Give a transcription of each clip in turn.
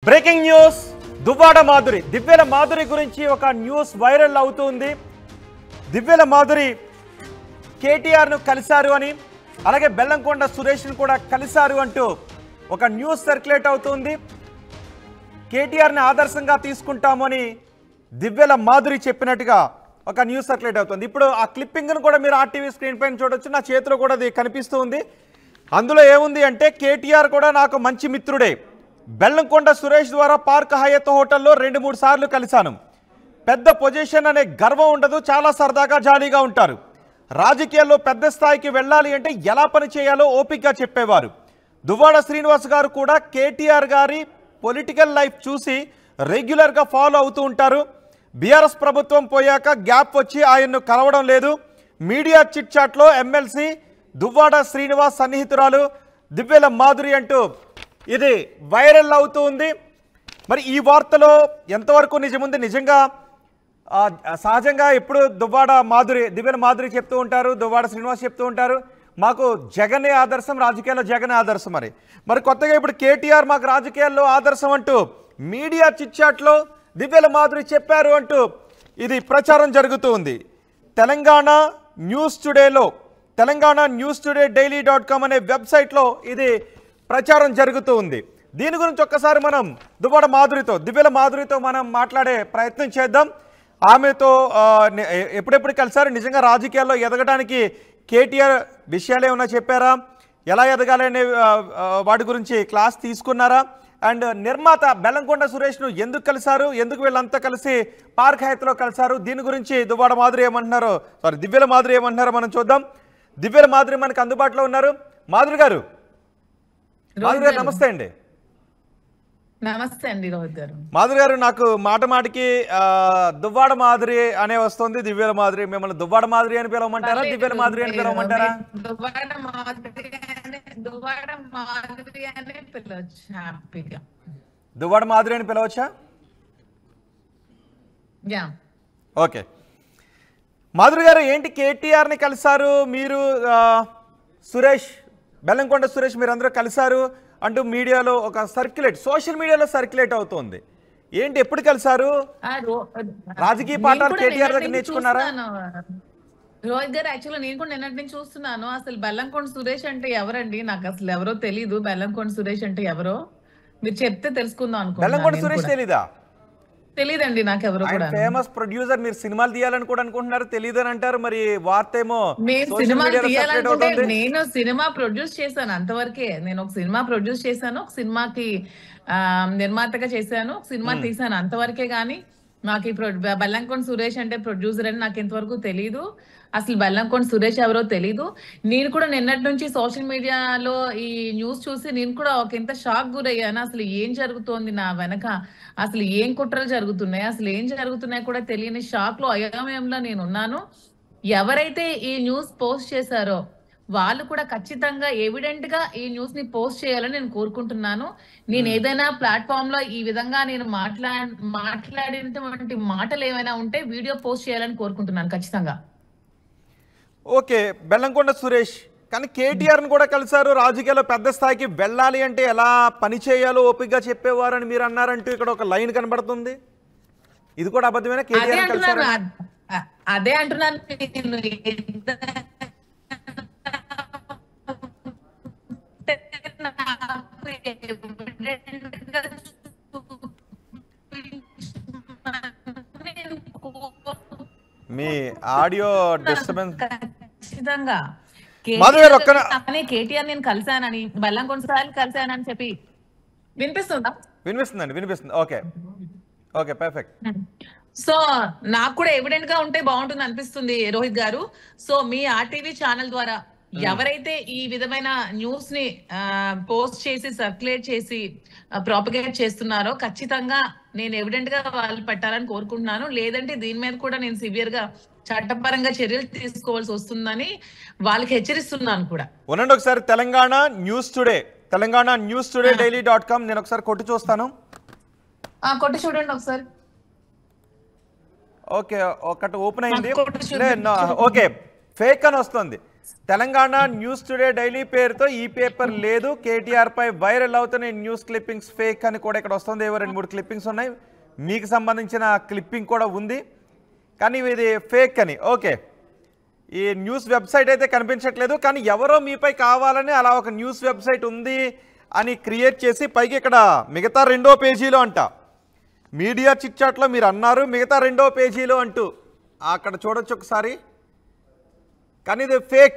Breaking news Duvvada Madhuri దివ్యల Madhuri గురించి ఒక news viral అవుతుంది. దివ్యల మాధురి కేటీఆర్ ను కలిశారు అని అలాగే బెల్లంకొండ సురేష్ ను కూడా కలిశారు అంటూ ఒక న్యూస్ సర్క్యులేట్ అవుతుంది. కేటీఆర్ ని ఆదర్శంగా తీసుకుంటామని దివ్యల మాధురి చెప్పినట్టుగా ఒక న్యూస్ సర్క్యులేట్ అవుతుంది. ఇప్పుడు ఆ క్లిప్పింగ్ ను కూడా మీరు ఆర్టీవీ స్క్రీన్ పైన చూడొచ్చు. నా చేతిలో కూడా అది కనిపిస్తూ ఉంది. అందులో ఏముంది అంటే కేటీఆర్ కూడా నాకు మంచి మిత్రుడే. బెల్లంకొండ సురేష్ ద్వారా పార్క్ హయత్ హోటల్లో 2-3 సార్లు కలిశాను. పెద్ద పొజిషన్ అనే గర్వం ఉండదు, చాలా సరదాగా జాలీగా ఉంటారు. రాజకీయాల్లో పెద్ద స్థాయికి వెళ్ళాలి అంటే ఎలా పని చేయాలో ఓపికగా చెప్పేవారు. దువ్వాడ శ్రీనివాస్ గారు కూడా కేటీఆర్ గారి పొలిటికల్ లైఫ్ చూసి రెగ్యులర్గా ఫాలో అవుతూ ఉంటారు. బీఆర్ఎస్ ప్రభుత్వం పోయాక గ్యాప్ వచ్చి ఆయన్ను కలవడం లేదు. మీడియా చిట్ చాట్లో ఎమ్మెల్సీ దువ్వాడ శ్రీనివాస్ సన్నిహితురాలు దివ్యల మాధురి అంటూ ఇది వైరల్ అవుతూ ఉంది. మరి ఈ వార్తలో ఎంతవరకు నిజముంది? నిజంగా సహజంగా ఎప్పుడు దివ్యల మాధురి చెప్తూ ఉంటారు, దువ్వాడ శ్రీనివాస్ చెప్తూ ఉంటారు, మాకు జగనే ఆదర్శం, రాజకీయాల్లో జగనే ఆదర్శం మరి కొత్తగా ఇప్పుడు కేటీఆర్ మాకు రాజకీయాల్లో ఆదర్శం అంటూ మీడియా చిట్చాట్లో దివ్యల మాధురి చెప్పారు అంటూ ఇది ప్రచారం జరుగుతూ ఉంది. తెలంగాణ న్యూస్ టుడే daily.com అనే వెబ్సైట్లో ఇది ప్రచారం జరుగుతూ ఉంది. దీని గురించి ఒక్కసారి మనం దివ్యల మాధురితో మనం మాట్లాడే ప్రయత్నం చేద్దాం. ఆమెతో ఎప్పుడెప్పుడు కలిసారు, నిజంగా రాజకీయాల్లో ఎదగడానికి కేటీఆర్ విషయాలు ఏమైనా చెప్పారా, ఎలా ఎదగాలనే వాటి గురించి క్లాస్ తీసుకున్నారా, అండ్ నిర్మాత బెల్లంకొండ సురేష్ను ఎందుకు కలిశారు, ఎందుకు వీళ్ళంతా కలిసి పార్క్ హయత్లో కలిశారు, దీని గురించి దివ్యల మాధురి ఏమంటున్నారో మనం చూద్దాం. దివ్యల మాధురి మనకు అందుబాటులో ఉన్నారు. మాధురి గారు నమస్తే అండి. నమస్తే అండి రోహిత్ గారు. మాధురి గారు, నాకు మాటికి దువ్వాడ మాధురి అనే వస్తుంది. దివ్యల మాధురి, మిమ్మల్ని దువ్వాడ మాధురి అని పిలవమంటారా, దివ్యల మాధురి అని పిలవమంటారా? దువ్వాడ మాధురి అని పిలవచ్చు హ్యాపీగా. దువ్వాడ మాధురి అని పిలవచ్చా? Yeah, okay. మాధురి గారు, ఏంటి కేటీఆర్ని కలిశారు మీరు, బెల్లంకొండ సురేష్ మీరందరూ కలిశారు అంటూ మీడియాలో ఒక సోషల్ మీడియాలో సర్క్యులేట్ అవుతుంది. ఏంటి, ఎప్పుడు కలిశారు? రాజకీయ పాఠాలు కేటీఆర్ దగ్గర నేర్చుకున్నారా? రోహిత్ గారు, యాక్చువల్గా నేను కూడా నిన్నటి నుంచి చూస్తున్నాను. అసలు బెల్లంకొండ సురేష్ అంటే ఎవరండి? నాకు అసలు ఎవరో తెలీదు. బెల్లంకొండ సురేష్ అంటే ఎవరో మీరు చెప్తే తెలుసుకుందాం అనుకో. బెల్లంకొండ సురేష్ తెలీదా? తెలీదండి నాకు ఎవరు కూడా. ఫేమస్ ప్రొడ్యూసర్, మీరు సినిమాలు తీయాలని కూడా అనుకుంటున్నారు, తెలియదు అని అంటారు. మరి వార్త ఏమో సినిమాలు తీయాలనుకుంటే నేను సినిమా ప్రొడ్యూస్ చేశాను, అంతవరకే. నేను ఒక సినిమా ప్రొడ్యూస్ చేశాను, ఒక సినిమాకి నిర్మాతగా చేశాను, ఒక సినిమా తీశాను, అంతవరకే. గానీ నాకు బెల్లంకొండ సురేష్ అంటే ప్రొడ్యూసర్ అని నాకు ఇంతవరకు తెలీదు. అసలు బెల్లంకొండ సురేష్ ఎవరో తెలీదు. నేను కూడా నిన్నటి నుంచి సోషల్ మీడియాలో ఈ న్యూస్ చూసి నేను కూడా ఒక ఇంత షాక్ గురయ్యాను. అసలు ఏం జరుగుతోంది నా వెనక, అసలు ఏం కుట్రలు జరుగుతున్నాయి, అసలు ఏం జరుగుతున్నాయి కూడా తెలియని షాక్ లో అయోమయంలో నేను ఉన్నాను. ఎవరైతే ఈ న్యూస్ పోస్ట్ చేశారో వాళ్ళు కూడా ఖచ్చితంగా ఎవిడెంట్ గా ఈ న్యూస్ ని పోస్ట్ చేయాలని నేను కోరుకుంటున్నాను. నేను ఏదైనా ప్లాట్ఫామ్ లో ఈ విధంగా నేను మాట్లాడినటువంటి మాటలు ఏమైనా ఉంటే వీడియో పోస్ట్ చేయాలని కోరుకుంటున్నాను ఖచ్చితంగా. ఓకే, బెల్లంకొండ సురేష్ కానీ కేటీఆర్ని కూడా కలిశారు. రాజకీయాల్లో పెద్ద స్థాయికి వెళ్ళాలి అంటే ఎలా పని చేయాలో ఓపికగా చెప్పేవారు అని మీరు అన్నారంటూ ఇక్కడ ఒక లైన్ కనబడుతుంది. ఇది కూడా అబద్ధమైన? అదే అంటున్నాను. మీ ఆడియో డిస్టర్బెన్స్. ఖచ్చితంగా కేటీఆర్ నేను కలిశానని, బెల్లంకొండ సార్లు కలిశానని చెప్పి వినిపిస్తుందా? వినిపిస్తుంది. Okay, perfect. సో నాకు కూడా ఎవిడెంట్ గా ఉంటే బాగుంటుంది అనిపిస్తుంది రోహిత్ గారు. సో మీ ఆర్టీవీ ఛానల్ ద్వారా ఎవరైతే ఈ విధమైన న్యూస్ ని పోస్ట్ చేసి సర్క్యులేట్ చేసి ప్రాపగేట్ చేస్తున్నారో ఖచ్చితంగా నేను ఎవిడెంట్ గా వాళ్ళు పెట్టాలని కోరుకుంటున్నాను. లేదంటే దీని మీద కూడా నేను సివియర్ గా చట్టపరంగా చర్యలు తీసుకోవాల్సి వస్తుందని వాళ్ళకి హెచ్చరిస్తున్నాను కూడా. ఉండండి ఒకసారి, తెలంగాణ న్యూస్ టుడే daily.com నేను ఒకసారి కొట్టి చూస్తాను. కొట్టి చూడండి ఒకసారి. ఓకే, ఒకటి ఓపెన్ అయింది. ఓకే, ఫేక్ అని వస్తుంది. తెలంగాణ న్యూస్ టుడే డైలీ పేరుతో ఈ పేపర్ లేదు, కేటీఆర్ పై వైరల్ అవుతున్న న్యూస్ క్లిప్పింగ్స్ ఫేక్ అని కూడా ఇక్కడ వస్తుంది. ఏవో 2-3 క్లిప్పింగ్స్ ఉన్నాయి, మీకు సంబంధించిన క్లిప్పింగ్ కూడా ఉంది, కానీ ఇది ఫేక్ అని. ఓకే, ఈ న్యూస్ వెబ్సైట్ అయితే కనిపించట్లేదు, కానీ ఎవరో మీపై కావాలని అలా ఒక న్యూస్ వెబ్సైట్ ఉంది అని క్రియేట్ చేసి పైకి ఇక్కడ మిగతా 2వ పేజీలో అంట, మీడియా చిట్చాట్లో మీరు అన్నారు మిగతా 2వ పేజీలో అంటూ అక్కడ చూడొచ్చు ఒకసారి. కానీ ఇది ఫేక్.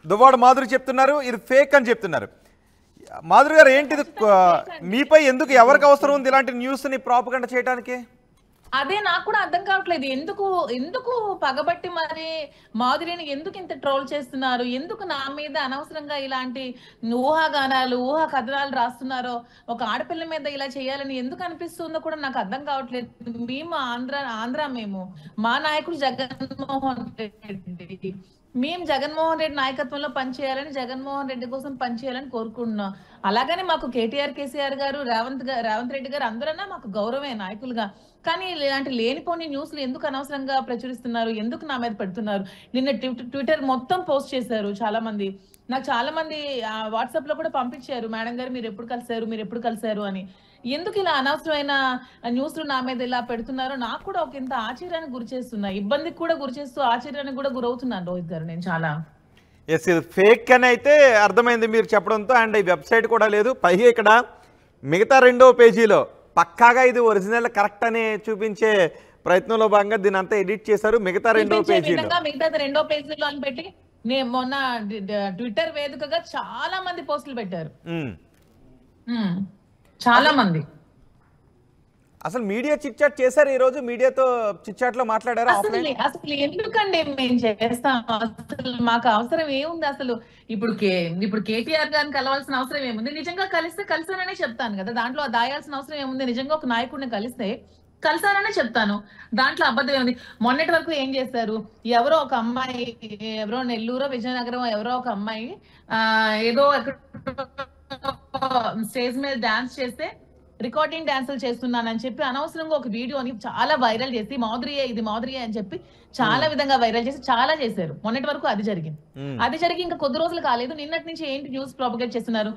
దువ్వాడ మాధురి చెప్తున్నారు ఇది ఫేక్ అని చెప్తున్నారు. మాధురి గారు ఏంటిది, మీపై ఎందుకు, ఎవరికి అవసరం ఉంది ఇలాంటి న్యూస్ని ప్రాపగండా చేయడానికి? అదే నాకు కూడా అర్థం కావట్లేదు. ఎందుకు పగబట్టి మరి మాధురిని ఎందుకు ఇంత ట్రోల్ చేస్తున్నారు, ఎందుకు నా మీద అనవసరంగా ఇలాంటి ఊహాగానాలు ఊహా కథనాలు రాస్తున్నారో, ఒక ఆడపిల్ల మీద ఇలా చేయాలని ఎందుకు అనిపిస్తుందో కూడా నాకు అర్థం కావట్లేదు. మేము ఆంధ్ర మేము మా నాయకుడు జగన్మోహన్ రెడ్డి, మేము జగన్మోహన్ రెడ్డి నాయకత్వంలో పనిచేయాలని, జగన్మోహన్ రెడ్డి కోసం పనిచేయాలని కోరుకుంటున్నాం. అలాగని మాకు కేటీఆర్, కేసీఆర్ గారు, రేవంత్ రెడ్డి గారు అందరన్నా మాకు గౌరవమే నాయకులుగా. కానీ ఇలాంటి లేనిపోని న్యూస్లు ఎందుకు అనవసరంగా ప్రచురిస్తున్నారు, ఎందుకు నా మీద పెడుతున్నారు? నిన్న ట్విట్టర్ మొత్తం పోస్ట్ చేశారు చాలా మంది. నాకు చాలా మంది వాట్సాప్ లో కూడా పంపించారు, మేడం గారు మీరు ఎప్పుడు కలిశారు అని. ఎందుకు ఇలా అనవసరమైన న్యూస్లు నా మీద ఇలా పెడుతున్నారో నాకు కూడా ఒక ఇంత ఆశ్చర్యానికి గురి చేస్తున్నా, ఇబ్బందికి కూడా గురి చేస్తూ ఆశ్చర్యానికి కూడా గురవుతున్నాను రోహిత్ గారు నేను చాలా. ఎస్, ఇది ఫేక్ అని అయితే అర్థమైంది మీరు చెప్పడంతో. అండ్ ఈ వెబ్సైట్ కూడా లేదు. పైగా ఇక్కడ మిగతా 2వ పేజీలో పక్కాగా ఇది ఒరిజినల్ కరెక్ట్ అని చూపించే ప్రయత్నంలో భాగంగా దీని అంతా ఎడిట్ చేశారు. మిగతా 2వ పేజీలో మిగతా 2వ పేజీలో అని పెట్టి నేను మొన్న ట్విట్టర్ వేదికగా చాలా మంది పోస్టులు పెట్టారు, చాలా మంది. అసలు మీడియా చిట్చాట్ చేశారు, ఈ రోజు మీడియాతో చిట్చాట్ లో మాట్లాడారు. అసలు ఎందుకండి మేము చేస్తాం, అసలు మాకు అవసరం ఏముంది అసలు? ఇప్పుడు కేటీఆర్ గారిని కలవాల్సిన అవసరం ఏముంది? నిజంగా కలిసాననే చెప్తాను కదా, దాంట్లో దాయాల్సిన అవసరం ఏముంది? నిజంగా ఒక నాయకుడిని కలిస్తే కలిసాననే చెప్తాను, దాంట్లో అబద్ధం ఏముంది? మొన్నటి వరకు ఏం చేశారు, ఎవరో ఒక అమ్మాయి, ఎవరో నెల్లూరో విజయనగరం ఎవరో ఒక అమ్మాయి ఏదో స్టేజ్ మీద డాన్స్ చేస్తే రికార్డింగ్ డాన్సులు చేస్తున్నానని చెప్పి అనవసరంగా ఒక వీడియోని చాలా వైరల్ చేసి ఇది మాధురియే అని చెప్పి చాలా విధంగా వైరల్ చేసి చాలా చేశారు. మొన్నటి వరకు అది జరిగి ఇంకా కొద్ది రోజులు కాలేదు, నిన్నటి నుంచి ఏంటి న్యూస్ ప్రాపగేట్ చేస్తున్నారు.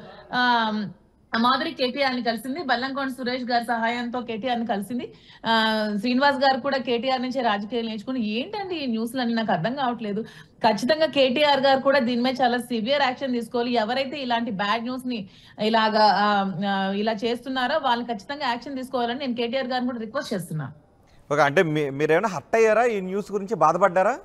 మాధురి కేటీఆర్ ని కలిసింది, బెల్లంకొండ సురేష్ గారి సహాయంతో కేటీఆర్ ని కలిసింది, శ్రీనివాస్ గారు కూడా కేటీఆర్ నుంచి రాజకీయాలు నేర్చుకుని. ఏంటండి ఈ న్యూస్లు అని నాకు అర్థం కావట్లేదు. ఖచ్చితంగా కేటీఆర్ గారు కూడా దీని మీద చాలా సివియర్ యాక్షన్ తీసుకోవాలి. ఎవరైతే ఇలాంటి బ్యాడ్ న్యూస్ ని ఇలా చేస్తున్నారో వాళ్ళని ఖచ్చితంగా యాక్షన్ తీసుకోవాలని నేను కేటీఆర్ గారిని కూడా రిక్వెస్ట్ చేస్తున్నా. ఓకే, అంటే మీరేమైనా హర్ట్ అయ్యారా, ఈ న్యూస్ గురించి బాధపడ్డారా?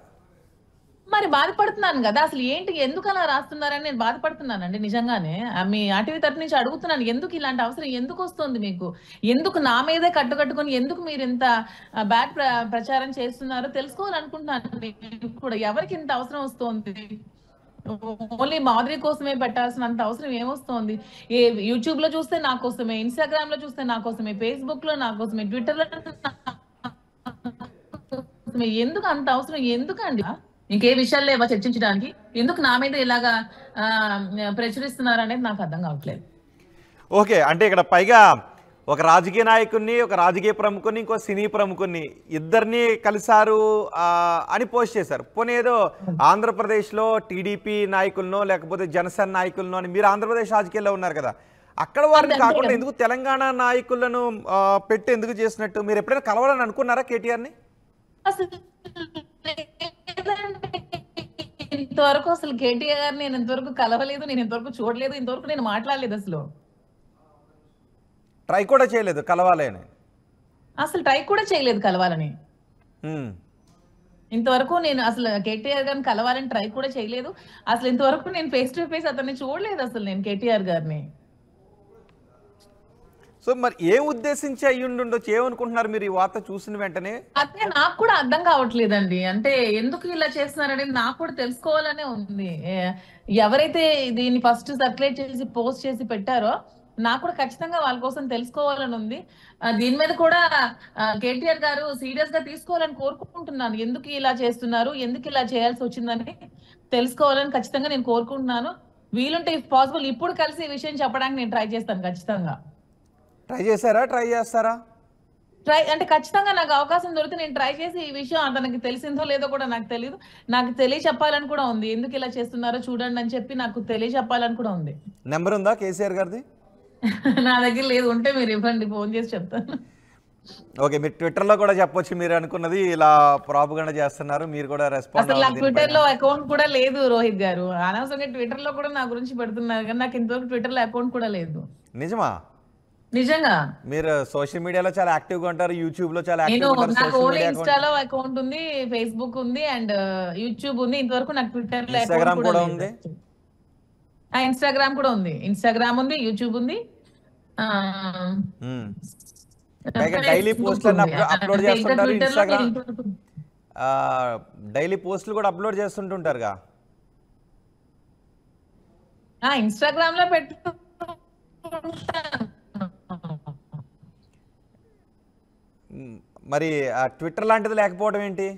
మరి బాధపడుతున్నాను కదా, అసలు ఏంటి ఎందుకు అలా రాస్తున్నారని నేను బాధపడుతున్నానండి నిజంగానే. మీ ఆర్టీవీ తరఫు నుంచి అడుగుతున్నాను, ఎందుకు ఇలాంటి అవసరం ఎందుకు వస్తుంది మీకు? ఎందుకు నా మీదే కట్టుకట్టుకుని ఎందుకు మీరు ఇంత బ్యాడ్ ప్రచారం చేస్తున్నారో తెలుసుకోవాలనుకుంటున్నాను కూడా. ఎవరికి ఇంత అవసరం వస్తుంది? ఓన్లీ మాధురి కోసమే పెట్టాల్సినంత అవసరం ఏమొస్తుంది? యూట్యూబ్ లో చూస్తే నా కోసమే, ఇన్స్టాగ్రామ్ లో చూస్తే నా కోసమే, ఫేస్బుక్ లో నా కోసమే, ట్విట్టర్ లో ఎందుకు అంత అవసరం? ఎందుకండి? ఇంకే విషయాలు లేవా చర్చించడానికి? ఎందుకు నా మీద ఇలాగా ప్రచురిస్తున్నారు అనేది నాకు అర్థం కావట్లేదు. ఓకే, అంటే ఇక్కడ పైగా ఒక రాజకీయ నాయకుడిని, ఒక రాజకీయ ప్రముఖుని, ఇంకో సినీ ప్రముఖుని ఇద్దరిని కలిశారు అని పోస్ట్ చేశారు. పోనీ ఏదో ఆంధ్రప్రదేశ్లో టీడీపీ నాయకులనో లేకపోతే జనసేన నాయకులనో అని, మీరు ఆంధ్రప్రదేశ్ రాజకీయాల్లో ఉన్నారు కదా, అక్కడ వారిని కాకుండా ఎందుకు తెలంగాణ నాయకులను పెట్టి ఎందుకు చేసినట్టు? మీరు ఎప్పుడైనా కలవాలని అనుకున్నారా కేటీఆర్ని? ఇంతవరకు అసలు కేటీఆర్ గారిని నేను ఇంతవరకు కలవలేదు, నేను ఇంతవరకు చూడలేదు, ఇంతవరకు నేను మాట్లాడలేదు, అసలు ట్రై కూడా చేయలేదు కలవాలని, అసలు ట్రై కూడా చేయలేదు కలవాలని. ఇంతవరకు నేను అసలు కేటీఆర్ గారిని కలవాలని ట్రై కూడా చేయలేదు. అసలు ఇంతవరకు నేను ఫేస్ టు ఫేస్ అతన్ని చూడలేదు అసలు నేను కేటీఆర్ గారిని. సో మరి ఏం ఉద్దేశించి అయ్యుండొచ్చు, ఏమనుకుంటున్నారు మీరు ఈ వార్త చూసిన వెంటనే? అదే నాకు కూడా అర్థం కావట్లేదండి. అంటే ఎందుకు ఇలా చేస్తున్నారనేది నాకు కూడా తెలుసుకోవాలనే ఉంది. ఎవరైతే దీన్ని ఫస్ట్ సర్క్యులేట్ చేసి పోస్ట్ చేసి పెట్టారో నాకు కూడా ఖచ్చితంగా వాళ్ళ కోసం తెలుసుకోవాలని ఉంది. దీని మీద కూడా కేటీఆర్ గారు సీరియస్ గా తీసుకోవాలని కోరుకుంటున్నాను. ఎందుకు ఇలా చేస్తున్నారు, ఎందుకు ఇలా చేయాల్సి వచ్చిందని తెలుసుకోవాలని ఖచ్చితంగా నేను కోరుకుంటున్నాను. వీలుంటే ఇఫ్ పాసిబుల్ ఇప్పుడు కలిసి ఈ విషయం చెప్పడానికి నేను ట్రై చేస్తాను ఖచ్చితంగా. ట్రై చేశారా, ట్రై చేస్తారా? ట్రై అంటే ఖచ్చితంగా నాకు అవకాశం దొరికితే నేను ట్రై చేసి ఈ విషయం అతనికి తెలిసిందో లేదో కూడా నాకు తెలియదు. నాకు తెలియచెప్పాలని కూడా ఉంది. ఎందుకు ఇలా చేస్తున్నారో చూడండి అని చెప్పి నాకు తెలియచెప్పాలని కూడా ఉంది. నెంబర్ ఉందా కేసీఆర్ గారిది? నా దగ్గర లేదు. ఉంటే మీరు ఇవ్వండి, ఫోన్ చేసి చెప్తాను. ఓకే, మీరు ట్విట్టర్లో కూడా చెప్పొచ్చు మీరు అనుకున్నది, ఇలా ప్రాపగండా చేస్తున్నారు, మీరు కూడా రెస్పాన్స్. అసలు నాకు ట్విట్టర్ లో అకౌంట్ కూడా లేదు రోహిత్ గారు. అనవసరంగా ట్విట్టర్ లో కూడా నా గురించి పెడుతున్నారు కానీ నాకు ఇంతవరకు ట్విట్టర్ లో అకౌంట్ కూడా లేదు. నిజమా? నిజంగా మీరు సోషల్ మీడియాలో చాలా యాక్టివ్ గా ఉంటారు, యూట్యూబ్ లో చాలా యాక్టివ్ గా ఉంటారు. నాకు ఓన్లీ ఇన్స్టాలో అకౌంట్ ఉంది, ఫేస్బుక్ ఉంది అండ్ యూట్యూబ్ ఉంది. ఇంతవరకు నాకు ట్విట్టర్ లో ఇన్స్టాగ్రామ్ కూడా ఉంది. ఇన్స్టాగ్రామ్ కూడా ఉంది. ఇన్స్టాగ్రామ్ ఉంది, యూట్యూబ్ ఉంది. డైలీ పోస్టులు అప్లోడ్ చేస్తుంటారు. ఇన్స్టాగ్రామ్ డైలీ పోస్టులు కూడా అప్లోడ్ చేస్తుంటుంటారుగా. ఇన్స్టాగ్రామ్ లో పెట్టు. మరి ట్విట్టర్ లాంటిది లేకపోవడం ఏంటి?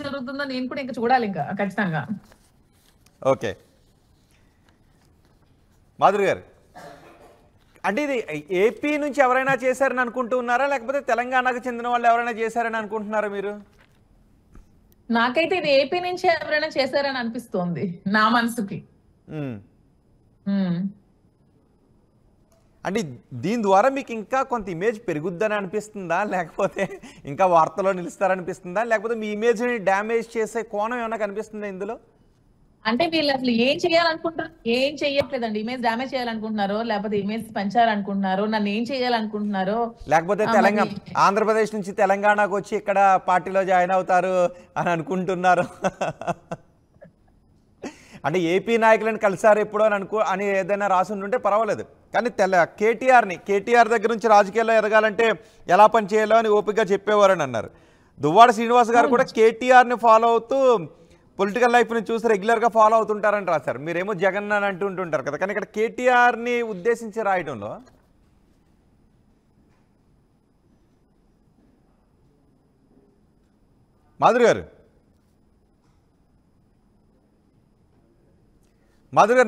జరుగుతుందో నేను కూడా ఇంకా చూడాలి, ఇంకా ఖచ్చితంగా. ఓకే మాధురి గారు, అంటే ఇది ఏపీ నుంచి ఎవరైనా చేశారని అనుకుంటూ ఉన్నారా, లేకపోతే తెలంగాణకు చెందిన వాళ్ళు ఎవరైనా చేశారని అనుకుంటున్నారా మీరు? నాకైతే ఇది ఏపీ నుంచి ఎవరైనా చేశారని అనిపిస్తోంది నా మనసుకి. అంటే దీని ద్వారా మీకు ఇంకా కొంత ఇమేజ్ పెరుగుద్దని అనిపిస్తుందా, లేకపోతే ఇంకా వార్తలో నిలుస్తారనిపిస్తుందా, లేకపోతే మీ ఇమేజ్ని డ్యామేజ్ చేసే కోణం ఏమైనా కనిపిస్తుందా ఇందులో? అంటే వీళ్ళు అసలు ఏం చేయాలనుకుంటారు? ఏం చెయ్యట్లేదండి. ఇమేజ్ డ్యామేజ్ చేయాలనుకుంటున్నారో లేకపోతే ఇమేజ్ పెంచాలనుకుంటున్నారో, నన్ను ఏం చేయాలనుకుంటున్నారో, లేకపోతే తెలంగాణ ఆంధ్రప్రదేశ్ నుంచి తెలంగాణకు వచ్చి ఇక్కడ పార్టీలో జాయిన్ అవుతారు అని అనుకుంటున్నారు? అంటే ఏపీ నాయకులను కలిసారు ఎప్పుడో అని ఏదైనా రాసి ఉంటుంటే పర్వాలేదు, కానీ కేటీఆర్ దగ్గర నుంచి రాజకీయాల్లో ఎదగాలంటే ఎలా పని చేయాలో అని ఓపికగా చెప్పేవారని అన్నారు. దువ్వాడ శ్రీనివాస్ గారు కూడా కేటీఆర్ని ఫాలో అవుతూ పొలిటికల్ లైఫ్ని చూసి రెగ్యులర్గా ఫాలో అవుతుంటారని రాశారు. మీరేమో జగన్ అని అంటుంటుంటారు కదా, కానీ ఇక్కడ కేటీఆర్ని ఉద్దేశించి రాయడంలో మాధురి గారు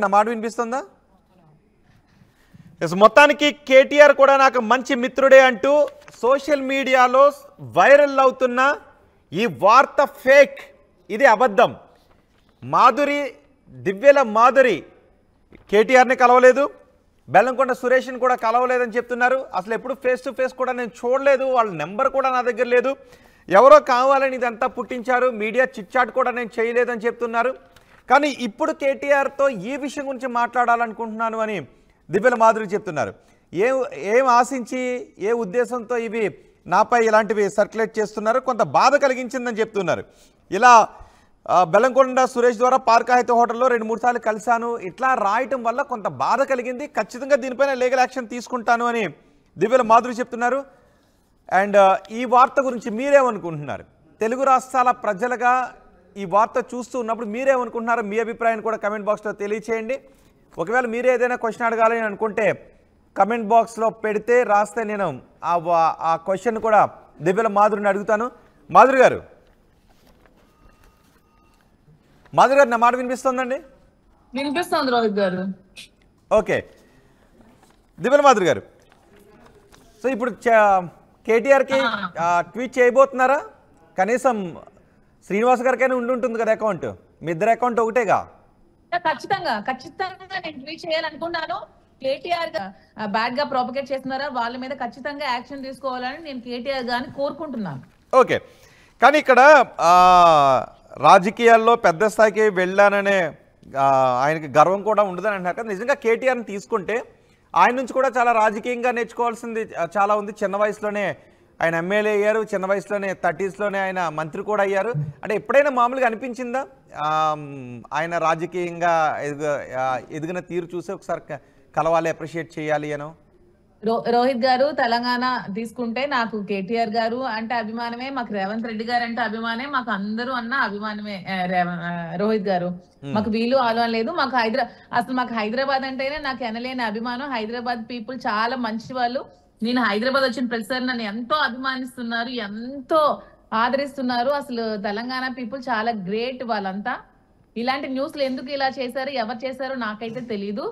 నా మాట వినిపిస్తుందా? మొత్తానికి కేటీఆర్ కూడా నాకు మంచి మిత్రుడే అంటూ సోషల్ మీడియాలో వైరల్ అవుతున్న ఈ వార్త ఫేక్, ఇది అబద్ధం. దివ్యల మాధురి కేటీఆర్ని కలవలేదు, బెల్లంకొండ సురేష్ని కూడా కలవలేదని చెప్తున్నారు. అసలు ఎప్పుడు ఫేస్ టు ఫేస్ కూడా నేను చూడలేదు, వాళ్ళ నెంబర్ కూడా నా దగ్గర లేదు, ఎవరో కావాలని ఇదంతా పుట్టించారు, మీడియా చిట్చాట్ కూడా నేను చేయలేదని చెప్తున్నారు. కానీ ఇప్పుడు కేటీఆర్తో ఈ విషయం గురించి మాట్లాడాలనుకుంటున్నాను అని దివ్యల మాధురి చెప్తున్నారు. ఏం ఆశించి ఏ ఉద్దేశంతో ఇవి నాపై ఇలాంటివి సర్క్యులేట్ చేస్తున్నారు, కొంత బాధ కలిగించిందని చెప్తున్నారు. ఇలా బెల్లంకొండ సురేష్ ద్వారా పార్కాహిత హోటల్లో 2-3 సార్లు కలిశాను, ఇట్లా రాయటం వల్ల కొంత బాధ కలిగింది, ఖచ్చితంగా దీనిపైన లీగల్ యాక్షన్ తీసుకుంటాను అని దివ్యల మాధురి చెప్తున్నారు. అండ్ ఈ వార్త గురించి మీరేమనుకుంటున్నారు? తెలుగు రాష్ట్రాల ప్రజలుగా ఈ వార్త చూస్తూ ఉన్నప్పుడు మీరేమనుకుంటున్నారో మీ అభిప్రాయాన్ని కూడా కమెంట్ బాక్స్లో తెలియచేయండి. ఒకవేళ మీరే ఏదైనా క్వశ్చన్ అడగాలని అనుకుంటే కమెంట్ బాక్స్లో పెడితే రాస్తే నేను ఆ క్వశ్చన్ కూడా దివ్యల మాధురిని అడుగుతాను. మాధురి గారు నా మాట వినిపిస్తుందండి? వినిపిస్తుంది రోహిత్ గారు. ఓకే దివ్యల మాధురి గారు, సో ఇప్పుడు కేటీఆర్కి ట్వీట్ చేయబోతున్నారా? కనీసం శ్రీనివాస్ గారికైనా ఉంటుంది కదా అకౌంట్, మీ ఇద్దరు అకౌంట్ ఒకటేగా. ఖచ్చితంగా నేను ట్వీట్ చేయాలనుకున్నాను. కేటీఆర్ బ్యాడ్ గా ప్రాపగేట్ చేస్తున్నారా, వాళ్ళ మీద ఖచ్చితంగా యాక్షన్ తీసుకోవాలని నేను కేటీఆర్ గారిని కోరుకుంటున్నాను. ఓకే, కానీ ఇక్కడ రాజకీయాల్లో పెద్ద స్థాయికి వెళ్ళాననే ఆయనకి గర్వం కూడా ఉండదని అంటున్నారు కదా. నిజంగా కేటీఆర్ని తీసుకుంటే ఆయన నుంచి కూడా చాలా రాజకీయంగా నేర్చుకోవాల్సింది చాలా ఉంది. చిన్న వయసులోనే ఆయన ఎమ్మెల్యే అయ్యారు, చిన్న వయసులోనే 30sలోనే ఆయన మంత్రి కూడా అయ్యారు. అంటే ఎప్పుడైనా మామూలుగా అనిపించిందా ఆయన రాజకీయంగా ఎదిగిన తీరు చూసి ఒకసారి కలవాలి, అప్రిషియేట్ చేయాలి అనో? రోహిత్ గారు, తెలంగాణ తీసుకుంటే నాకు కేటీఆర్ గారు అంటే అభిమానమే, మాకు రేవంత్ రెడ్డి గారు అంటే అభిమానమే, మాకు అందరూ అన్న అభిమానమే. రోహిత్ గారు మాకు వీలు ఆలోచన లేదు. మాకు హైదరాబాద్ అంటేనే నాకు ఎనలేని అభిమానం. హైదరాబాద్ పీపుల్ చాలా మంచి వాళ్ళు. నేను హైదరాబాద్ వచ్చిన ప్రతిసారి నన్ను ఎంతో అభిమానిస్తున్నారు, ఎంతో ఆదరిస్తున్నారు. అసలు తెలంగాణ పీపుల్ చాలా గ్రేట్ వాళ్ళంతా. ఇలాంటి న్యూస్లు ఎందుకు ఇలా చేశారు, ఎవరు చేశారో నాకైతే తెలీదు.